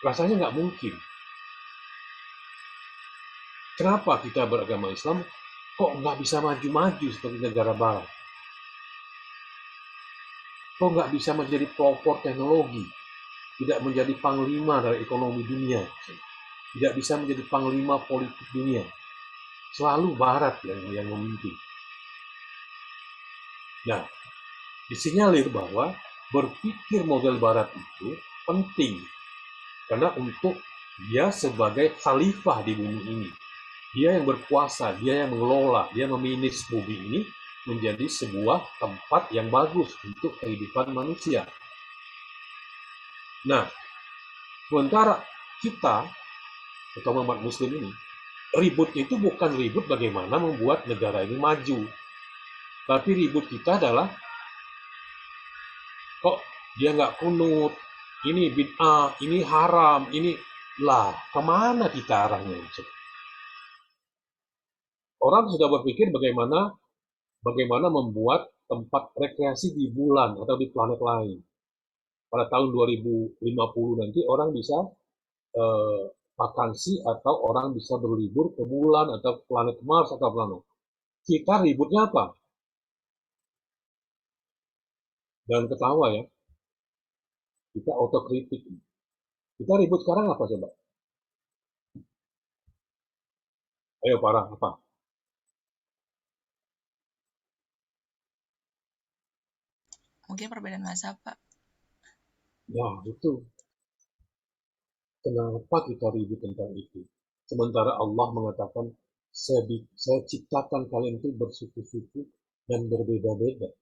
S1: Rasanya nggak mungkin. Kenapa kita beragama Islam kok nggak bisa maju-maju seperti negara barat? Kok nggak bisa menjadi pelopor teknologi? Tidak menjadi panglima dari ekonomi dunia? Tidak bisa menjadi panglima politik dunia? Selalu barat yang memimpin. Nah, disinyalir bahwa berpikir model barat itu penting. Karena untuk dia sebagai khalifah di bumi ini, dia yang berkuasa, dia yang mengelola, dia memanage bumi ini menjadi sebuah tempat yang bagus untuk kehidupan manusia. Nah, sementara kita, atau umat muslim ini, ribut itu bukan ribut bagaimana membuat negara ini maju. Tapi ribut kita adalah, kok dia nggak kunut, ini bid'ah, ini haram, ini lah, kemana kita arahnya? Orang sudah berpikir bagaimana membuat tempat rekreasi di bulan atau di planet lain. Pada tahun 2050 nanti orang bisa vakansi atau orang bisa berlibur ke bulan atau planet Mars atau planet. Kita ributnya apa? Jangan ketawa ya. Kita otokritik. Kita ribut sekarang apa coba? Ayo parah apa?
S2: Mungkin perbedaan mazhab, Pak.
S1: Ya, itu. Kenapa kita ribut tentang itu? Sementara Allah mengatakan, saya ciptakan kalian itu bersuku-suku dan berbeda-beda.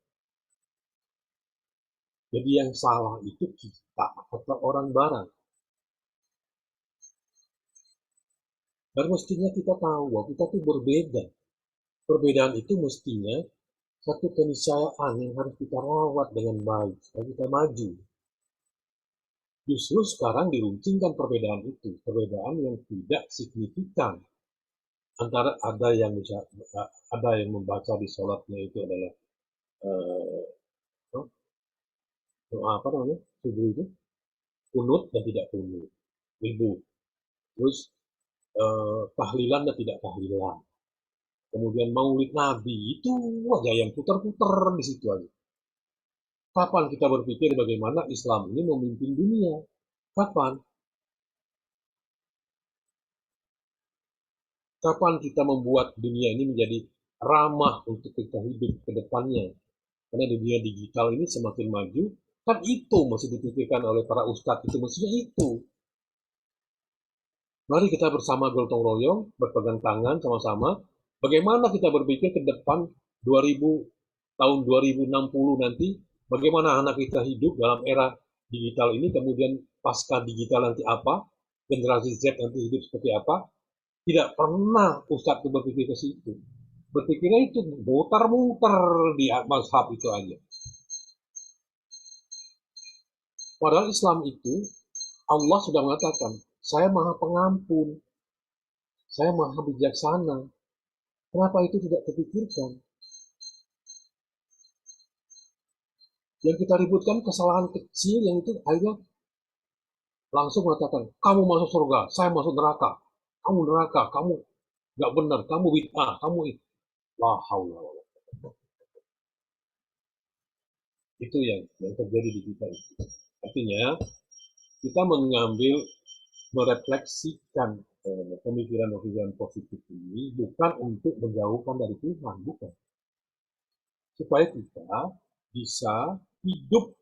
S1: Jadi yang salah itu kita atau orang barat. Dan mestinya kita tahu bahwa kita itu berbeda. Perbedaan itu mestinya satu keniscayaan yang harus kita rawat dengan baik supaya kita maju. Justru sekarang diruncingkan perbedaan itu, perbedaan yang tidak signifikan. Antara ada yang membaca di sholatnya itu adalah doa apa namanya subuh itu kunut dan tidak kunut, ribut. Terus tahlilan dan tidak tahlilan. Kemudian maulid Nabi itu aja yang putar-putar di situ aja. Kapan kita berpikir bagaimana Islam ini memimpin dunia? Kapan? Kapan kita membuat dunia ini menjadi ramah untuk kita hidup ke depannya? Karena dunia digital ini semakin maju, kan itu masih dipikirkan oleh para ustadz, itu maksudnya itu. Mari kita bersama gotong royong, berpegang tangan sama-sama, bagaimana kita berpikir ke depan tahun 2060 nanti, bagaimana anak kita hidup dalam era digital ini, kemudian pasca digital nanti apa, generasi Z nanti hidup seperti apa. Tidak pernah Ustadz itu berpikir ke situ. Berpikirnya itu muter-muter di mazhab itu aja. Padahal Islam itu, Allah sudah mengatakan, saya maha pengampun, saya maha bijaksana. Kenapa itu tidak terpikirkan? Yang kita ributkan kesalahan kecil yang itu akhirnya langsung mengatakan, kamu masuk surga, saya masuk neraka. Kamu neraka, kamu nggak benar, kamu bid'ah, kamu itu. La haula wala quwwata. Itu yang terjadi di kita itu. Artinya, kita merefleksikan pemikiran-pemikiran positif ini bukan untuk menjauhkan dari Tuhan, bukan. Supaya kita bisa hidup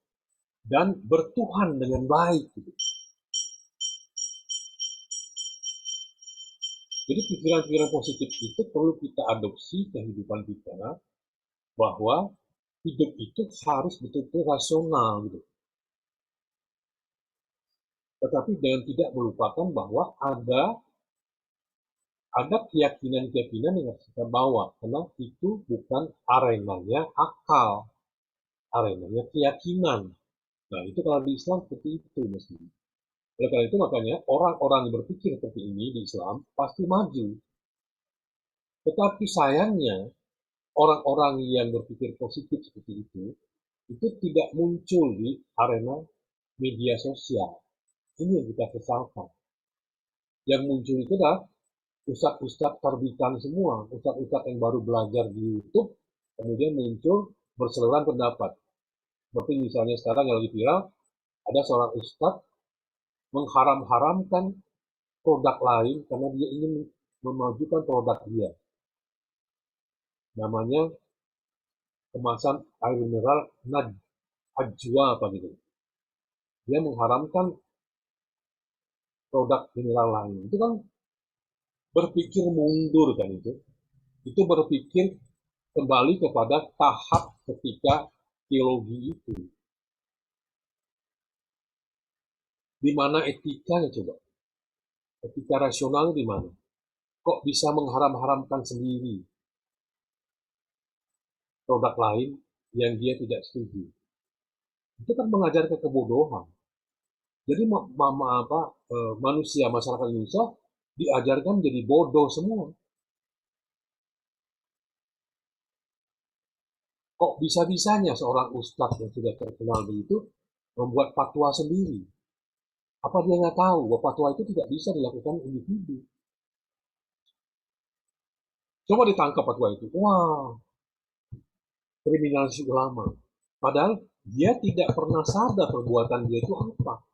S1: dan bertuhan dengan baik. Gitu. Jadi pikiran-pikiran positif itu perlu kita adopsi kehidupan kita, bahwa hidup itu harus betul-betul rasional. Gitu. Tetapi dengan tidak melupakan bahwa ada keyakinan-keyakinan yang harus kita bawa, karena itu bukan arenanya akal, arenanya keyakinan. Nah, itu kalau di Islam seperti itu mestinya. Oleh karena itu makanya orang-orang yang berpikir seperti ini di Islam pasti maju. Tetapi sayangnya orang-orang yang berpikir positif seperti itu tidak muncul di arena media sosial. Ini yang kita sesalkan. Yang muncul itu adalah ustadz-ustadz terbitan semua, ustadz-ustadz yang baru belajar di YouTube, kemudian muncul berseluruhan pendapat. Seperti misalnya sekarang yang lagi viral, ada seorang ustadz mengharam-haramkan produk lain karena dia ingin memajukan produk dia. Namanya kemasan air mineral Najwa apa gitu. Dia mengharamkan produk mineral lain. Itu kan berpikir mundur kan itu. Itu berpikir kembali kepada tahap ketika teologi itu. Di mana etikanya coba? Etika rasional di mana? Kok bisa mengharam-haramkan sendiri produk lain yang dia tidak setuju? Itu kan mengajarkan kebodohan. Jadi manusia, masyarakat Indonesia diajarkan jadi bodoh semua. Kok bisa-bisanya seorang ustadz yang sudah terkenal begitu membuat fatwa sendiri? Apa dia nggak tahu bahwa fatwa itu tidak bisa dilakukan individu? Coba ditangkap fatwa itu. Wah, kriminalisasi ulama. Padahal dia tidak pernah sadar perbuatan dia itu apa.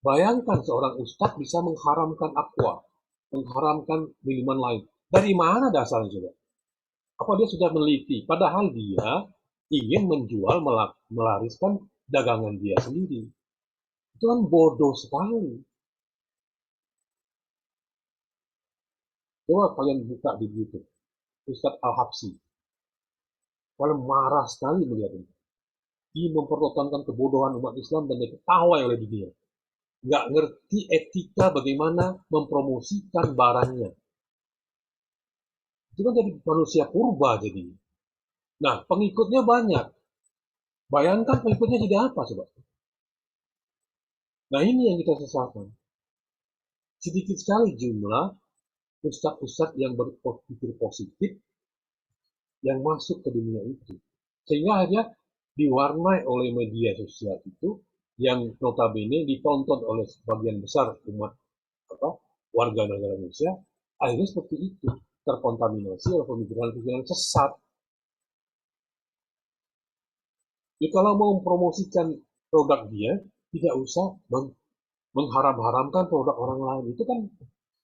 S1: Bayangkan seorang ustadz bisa mengharamkan aqua, mengharamkan minuman lain. Dari mana dasarnya coba? Apa dia sudah meneliti? Padahal dia ingin menjual, melariskan dagangan dia sendiri. Itu kan bodoh sekali. Coba kalian buka di YouTube. Ustadz Al-Habsyi. Kalian marah sekali melihat ini. Dia mempertontonkan kebodohan umat Islam dan diketahui oleh dunia. Nggak ngerti etika bagaimana mempromosikan barangnya. Itu kan jadi manusia purba jadi. Nah, pengikutnya banyak. Bayangkan pengikutnya jadi apa coba? Nah, ini yang kita sesalkan. Sedikit sekali jumlah ustadz-ustadz yang berpikir positif yang masuk ke dunia itu. Sehingga akhirnya diwarnai oleh media sosial itu yang notabene ditonton oleh sebagian besar umat warga negara Indonesia, akhirnya seperti itu, terkontaminasi oleh pemikiran-pemikiran sesat. Ya, kalau mau mempromosikan produk dia, tidak usah mengharam-haramkan produk orang lain. Itu kan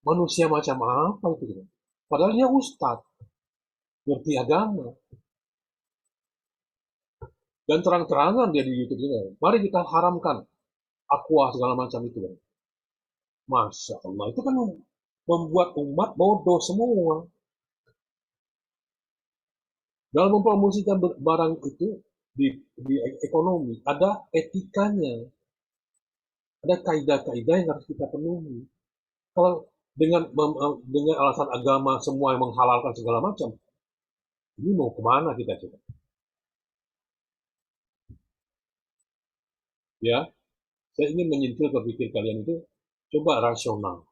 S1: manusia macam apa itu? Padahal dia ustadz, ngerti agama. Dan terang-terangan dia di YouTube ini. Mari kita haramkan aqua segala macam itu. Masya Allah, itu kan membuat umat bodoh semua. Dalam mempromosikan barang itu di ekonomi, ada etikanya. Ada kaidah-kaidah yang harus kita penuhi. Kalau dengan alasan agama semua yang menghalalkan segala macam, ini mau kemana kita coba? Ya, saya ingin menyentil berpikir kalian itu coba rasional.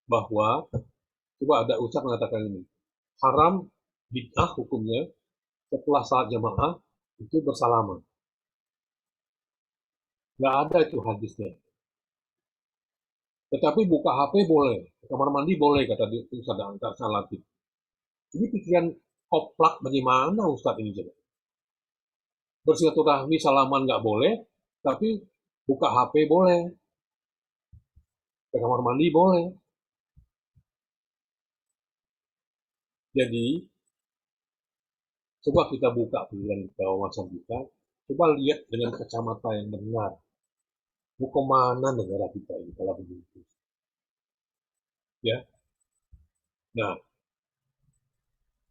S1: Bahwa, coba ada ustaz mengatakan ini, haram bid'ah hukumnya setelah salat jamaah itu bersalaman. Nggak ada itu hadisnya. Tetapi buka HP boleh, kamar mandi boleh, kata Ustaz Latif. Ini pikiran koplak bagaimana Ustaz ini coba? Bersilaturahmi salaman nggak boleh, tapi buka HP boleh, ke kamar mandi boleh. Jadi, coba kita buka pikiran kita, wawasan kita, coba lihat dengan kacamata yang benar. Mau kemana negara kita ini kalau begitu? Ya, nah,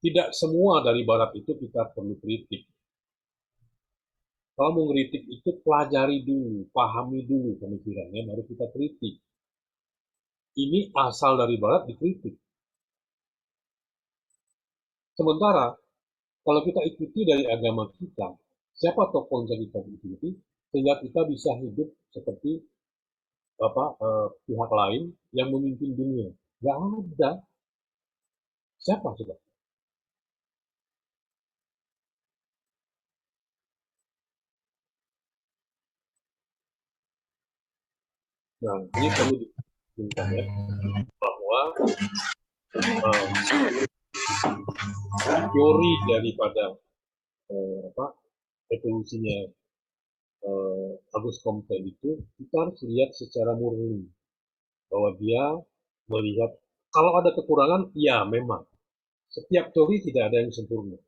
S1: tidak semua dari barat itu kita perlu kritik. Kalau mau kritik itu pelajari dulu, pahami dulu pemikirannya, baru kita kritik. Ini asal dari barat dikritik. Sementara kalau kita ikuti dari agama kita, siapa tokoh yang kita ikuti, sehingga kita bisa hidup seperti pihak lain yang memimpin dunia. Nggak ada. Siapa coba? Nah, ini perlu diingat ya, bahwa teori daripada evolusinya Auguste Comte itu, kita harus lihat secara murni bahwa dia melihat kalau ada kekurangan, ya memang setiap teori tidak ada yang sempurna.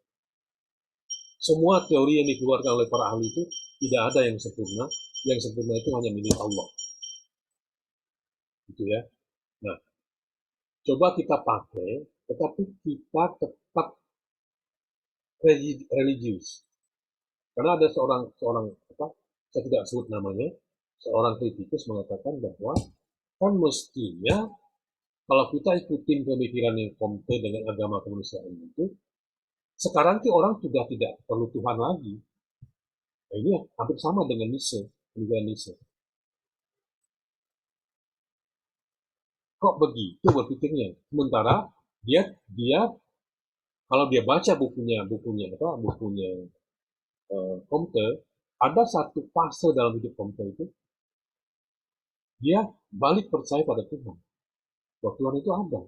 S1: Semua teori yang dikeluarkan oleh para ahli itu tidak ada yang sempurna. Yang sempurna itu hanya milik Allah. Gitu ya. Nah, coba kita pakai, tetapi kita tetap religius. Karena ada seorang saya tidak sebut namanya, seorang kritikus mengatakan bahwa kan mestinya kalau kita ikutin pemikiran yang Comte dengan agama kemanusiaan itu, sekarang tuh orang sudah tidak perlu Tuhan lagi. Nah, ini hampir sama dengan Nietzsche, pemikiran Nietzsche. Kok begitu berpikirnya? Sementara dia kalau dia baca bukunya Comte, ada satu fase dalam hidup Comte itu dia balik percaya pada Tuhan. Bahwa Tuhan itu ada.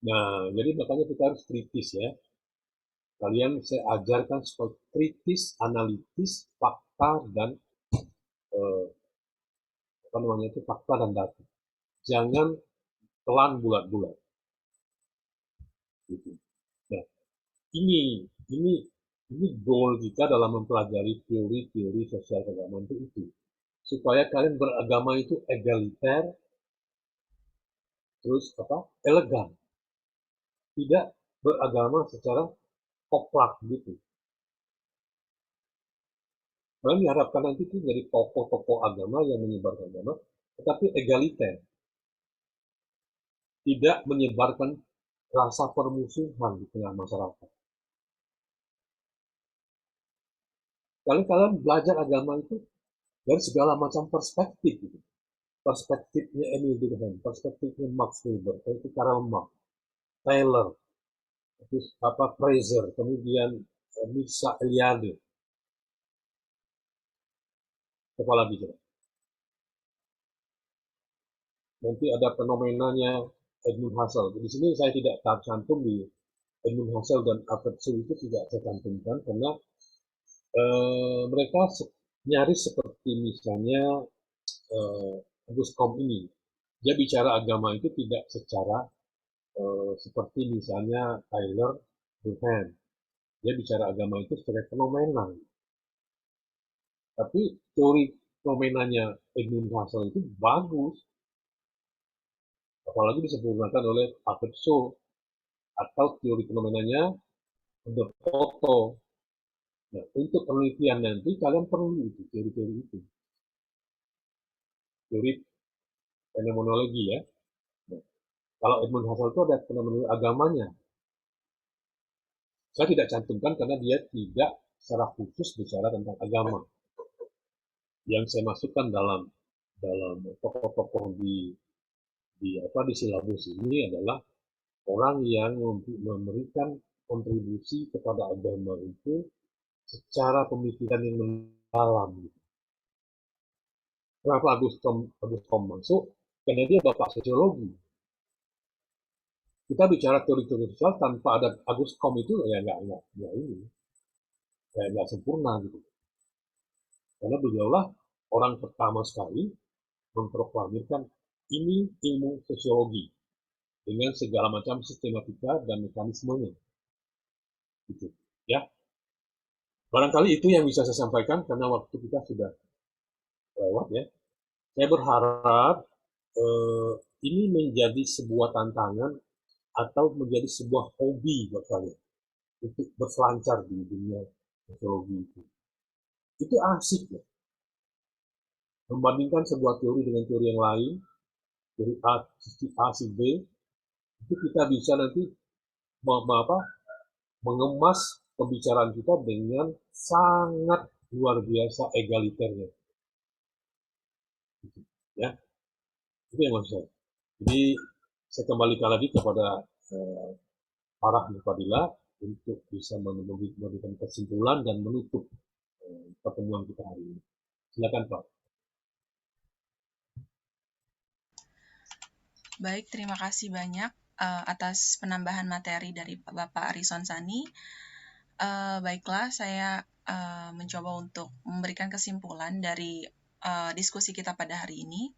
S1: Nah, jadi makanya kita harus kritis ya. Kalian saya ajarkan supaya kritis, analitis, fakta dan fakta dan data. Jangan telan bulat-bulat. Gitu. Nah, ini goal kita dalam mempelajari teori-teori sosial keagamaan itu. Supaya kalian beragama itu egaliter, terus elegan. Tidak beragama secara koplak gitu. Kalian diharapkan nanti itu jadi tokoh-tokoh agama yang menyebarkan agama, tetapi egaliter. Tidak menyebarkan rasa permusuhan di tengah masyarakat. Kalian belajar agama itu dari segala macam perspektif. Gitu. Perspektifnya Emile Durkheim, perspektifnya Max Weber, itu Karl Marx, Taylor, terus Fraser, kemudian Mircea Eliade. Apa lagi coba? Nanti ada fenomenanya Edmund Husserl. Di sini saya tidak cantum di Edmund Husserl dan Alfred Schulz itu tidak saya cantumkan karena mereka nyaris seperti misalnya Auguste Comte ini. Dia bicara agama itu tidak secara seperti misalnya Tyler Durkheim. Dia bicara agama itu secara fenomenal. Tapi teori fenomenanya Edmund Husserl itu bagus. Apalagi disempurnakan oleh Alfred Schulz atau teori fenomenanya The Photo. Nah, untuk penelitian nanti kalian perlu itu teori-teori itu. Teori fenomenologi ya. Nah, kalau Edmund Husserl itu ada fenomenologi agamanya. Saya tidak cantumkan karena dia tidak secara khusus bicara tentang agama. Yang saya masukkan dalam tokoh-tokoh di silabus ini adalah orang yang memberikan kontribusi kepada agama itu secara pemikiran yang mendalam. Kenapa Auguste Comte masuk? Karena dia bapak sosiologi. Kita bicara teori-teori sosial tanpa ada Auguste Comte itu ya nggak sempurna gitu. Karena beliaulah orang pertama sekali memproklamirkan ini ilmu sosiologi dengan segala macam sistematika dan mekanismenya. Gitu, ya. Barangkali itu yang bisa saya sampaikan karena waktu kita sudah lewat ya. Saya berharap ini menjadi sebuah tantangan atau menjadi sebuah hobi buat kalian untuk berselancar di dunia sosiologi itu. Itu asik ya. Membandingkan sebuah teori dengan teori yang lain, teori A, sisi A, sisi B, itu kita bisa nanti mengemas pembicaraan kita dengan sangat luar biasa egaliternya. Ya, itu yang maksud saya. Jadi saya kembalikan lagi kepada Farah Fadila untuk bisa memberikan kesimpulan dan menutup pertemuan kita hari ini. Silakan Pak.
S2: Baik, terima kasih banyak atas penambahan materi dari Bapak Arison Sani. Baiklah, saya mencoba untuk memberikan kesimpulan dari diskusi kita pada hari ini.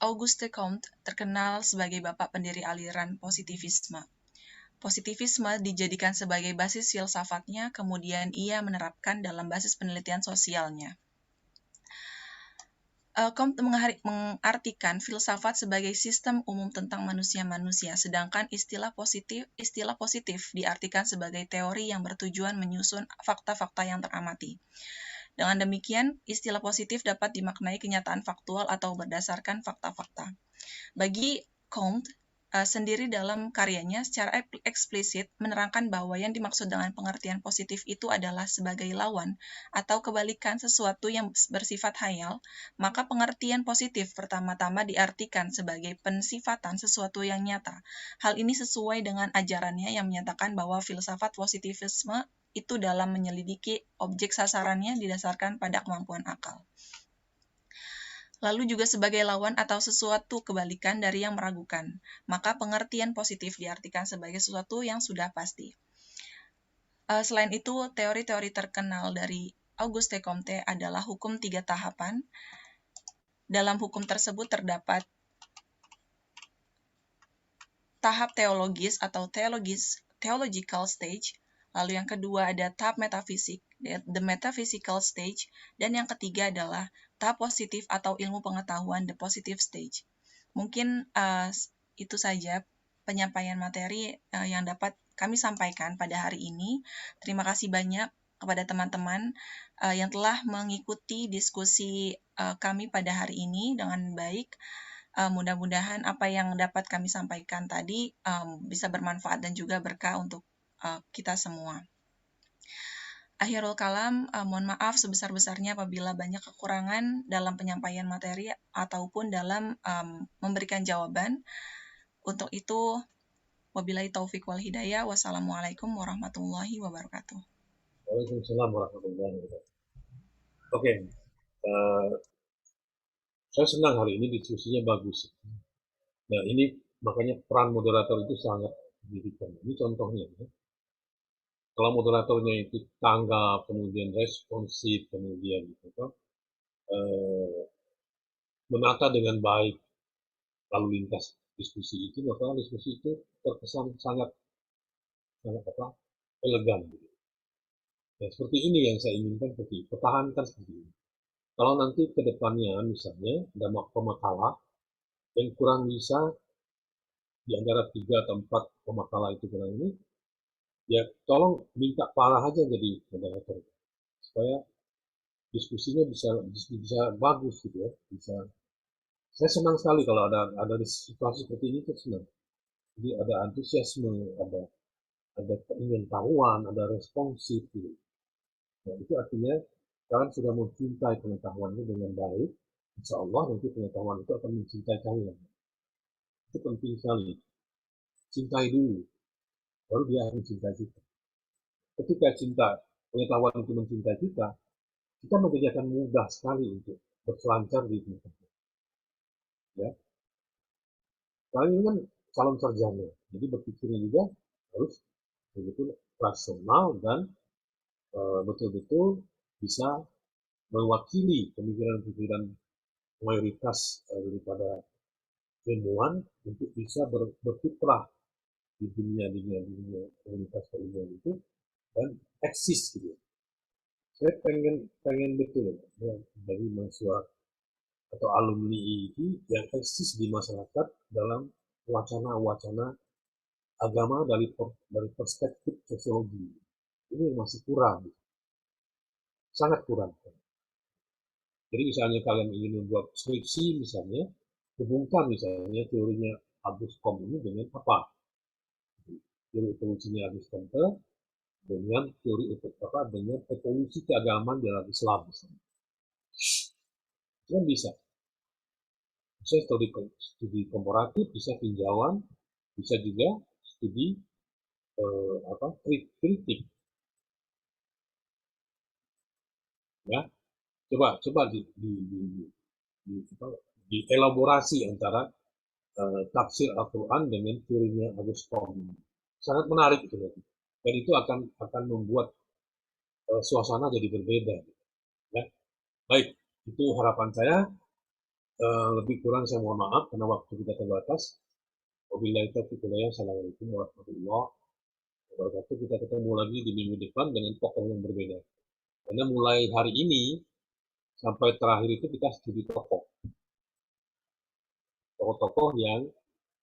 S2: Auguste Comte terkenal sebagai bapak pendiri aliran positivisme. Positivisme dijadikan sebagai basis filsafatnya, kemudian ia menerapkan dalam basis penelitian sosialnya. Comte mengartikan filsafat sebagai sistem umum tentang manusia-manusia, sedangkan istilah positif diartikan sebagai teori yang bertujuan menyusun fakta-fakta yang teramati. Dengan demikian, istilah positif dapat dimaknai kenyataan faktual atau berdasarkan fakta-fakta. Bagi Comte sendiri dalam karyanya secara eksplisit menerangkan bahwa yang dimaksud dengan pengertian positif itu adalah sebagai lawan atau kebalikan sesuatu yang bersifat hayal, maka pengertian positif pertama-tama diartikan sebagai pensifatan sesuatu yang nyata. Hal ini sesuai dengan ajarannya yang menyatakan bahwa filsafat positivisme itu dalam menyelidiki objek sasarannya didasarkan pada kemampuan akal. Lalu juga sebagai lawan atau sesuatu kebalikan dari yang meragukan, maka pengertian positif diartikan sebagai sesuatu yang sudah pasti. Selain itu, teori-teori terkenal dari Auguste Comte adalah hukum 3 tahapan. Dalam hukum tersebut terdapat tahap teologis atau theological stage, lalu yang kedua ada tahap metafisik, the metaphysical stage, dan yang ketiga adalah tahap positif atau ilmu pengetahuan, the positive stage. Mungkin itu saja penyampaian materi yang dapat kami sampaikan pada hari ini. Terima kasih banyak kepada teman-teman yang telah mengikuti diskusi kami pada hari ini dengan baik. Mudah-mudahan apa yang dapat kami sampaikan tadi bisa bermanfaat dan juga berkah untuk kita semua. Akhirul kalam, mohon maaf sebesar-besarnya apabila banyak kekurangan dalam penyampaian materi ataupun dalam memberikan jawaban. Untuk itu, wabillahi taufik wal hidayah. Wassalamualaikum warahmatullahi wabarakatuh.
S1: Waalaikumsalam warahmatullahi wabarakatuh. Oke, saya senang hari ini diskusinya bagus. Nah ini makanya peran moderator itu sangat pendidikan. Ini contohnya. Ya. Kalau moderatornya itu tanggap, kemudian responsif, kemudian gitu, menata dengan baik lalu lintas diskusi itu, maka diskusi itu terkesan sangat elegan. Gitu. Nah, seperti ini yang saya inginkan, pertahankan seperti ini. Kalau nanti ke depannya misalnya ada pemakalah yang kurang bisa di antara 3 atau 4 pemakalah itu kurang ini, ya tolong minta parah aja jadi moderator supaya diskusinya bisa bagus gitu ya. Saya senang sekali kalau ada situasi seperti ini, tuh senang. Jadi ada antusiasme, ada keingintahuan, ada responsif gitu. Nah, itu artinya kalian sudah mencintai pengetahuannya dengan baik. Insya Allah nanti pengetahuan itu akan mencintai kalian. Itu penting sekali. Cintai dulu, baru dia akan mencintai kita. Ketika pengetahuan itu mencintai kita menjadi akan mudah sekali untuk berselancar di pengetahuan. Ya, kalian ini kan calon sarjana, jadi berpikirnya juga harus betul-betul rasional dan betul-betul bisa mewakili pemikiran-pemikiran mayoritas daripada ilmuwan untuk bisa berkiprah di dunia komunitas keilmuan itu dan eksis gitu. Saya pengen betul ya, dari mahasiswa atau alumni ini yang eksis di masyarakat dalam wacana-wacana agama dari perspektif sosiologi. Ini masih kurang, sangat kurang. Jadi misalnya kalian ingin membuat skripsi misalnya, hubungkan misalnya teorinya Auguste Comte ini dengan apa? Teori evolusinya Auguste Comte dengan teori dengan evolusi keagamaan dalam Islam misalnya. Itu kan bisa. Bisa studi komparatif, bisa tinjauan, bisa juga studi kritik. Ya, coba dielaborasi antara tafsir Al-Quran dengan teorinya Auguste Comte. Sangat menarik itu, dan itu akan membuat suasana jadi berbeda. Ya. Baik, itu harapan saya. Lebih kurang saya mohon maaf karena waktu kita terbatas. Wabillahi taufiq wal hidayah. Assalamualaikum warahmatullahi wabarakatuh. Kita ketemu lagi di minggu depan dengan tokoh yang berbeda. Karena mulai hari ini sampai terakhir itu kita studi tokoh-tokoh yang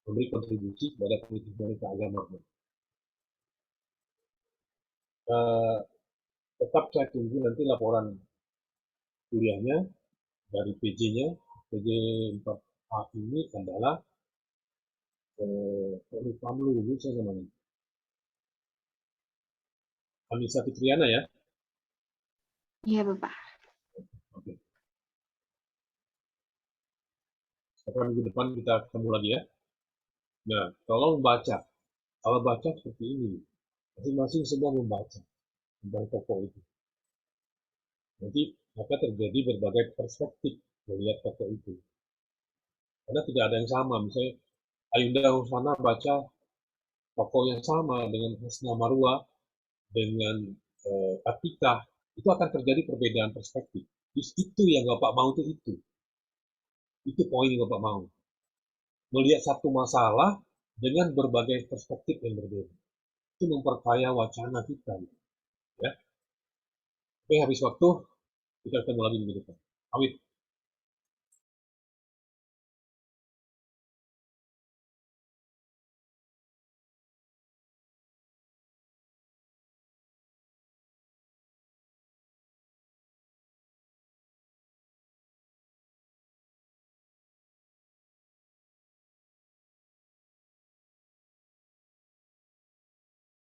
S1: memberi kontribusi kepada pengetahuan keagamaan. Tetap saya tunggu nanti laporan kuliahnya dari PJ-nya. PJ 4A ini adalah lupa dulu saya namanya. Anissa Fitriana ya?
S8: Iya, Bapak.
S1: Oke. Sampai minggu depan kita ketemu lagi ya. Nah, tolong baca. Kalau baca seperti ini, masing-masing semua membaca tentang tokoh itu. Nanti maka terjadi berbagai perspektif melihat tokoh itu. Karena tidak ada yang sama. Misalnya Ayunda Rusana baca tokoh yang sama dengan Hasna Marwa, dengan Atika, itu akan terjadi perbedaan perspektif. Itu yang Bapak mau itu. Itu poin yang Bapak mau. Melihat satu masalah dengan berbagai perspektif yang berbeda. Itu memperkaya wacana kita. Ya. Oke, habis waktu, kita ketemu lagi minggu depan. Awit.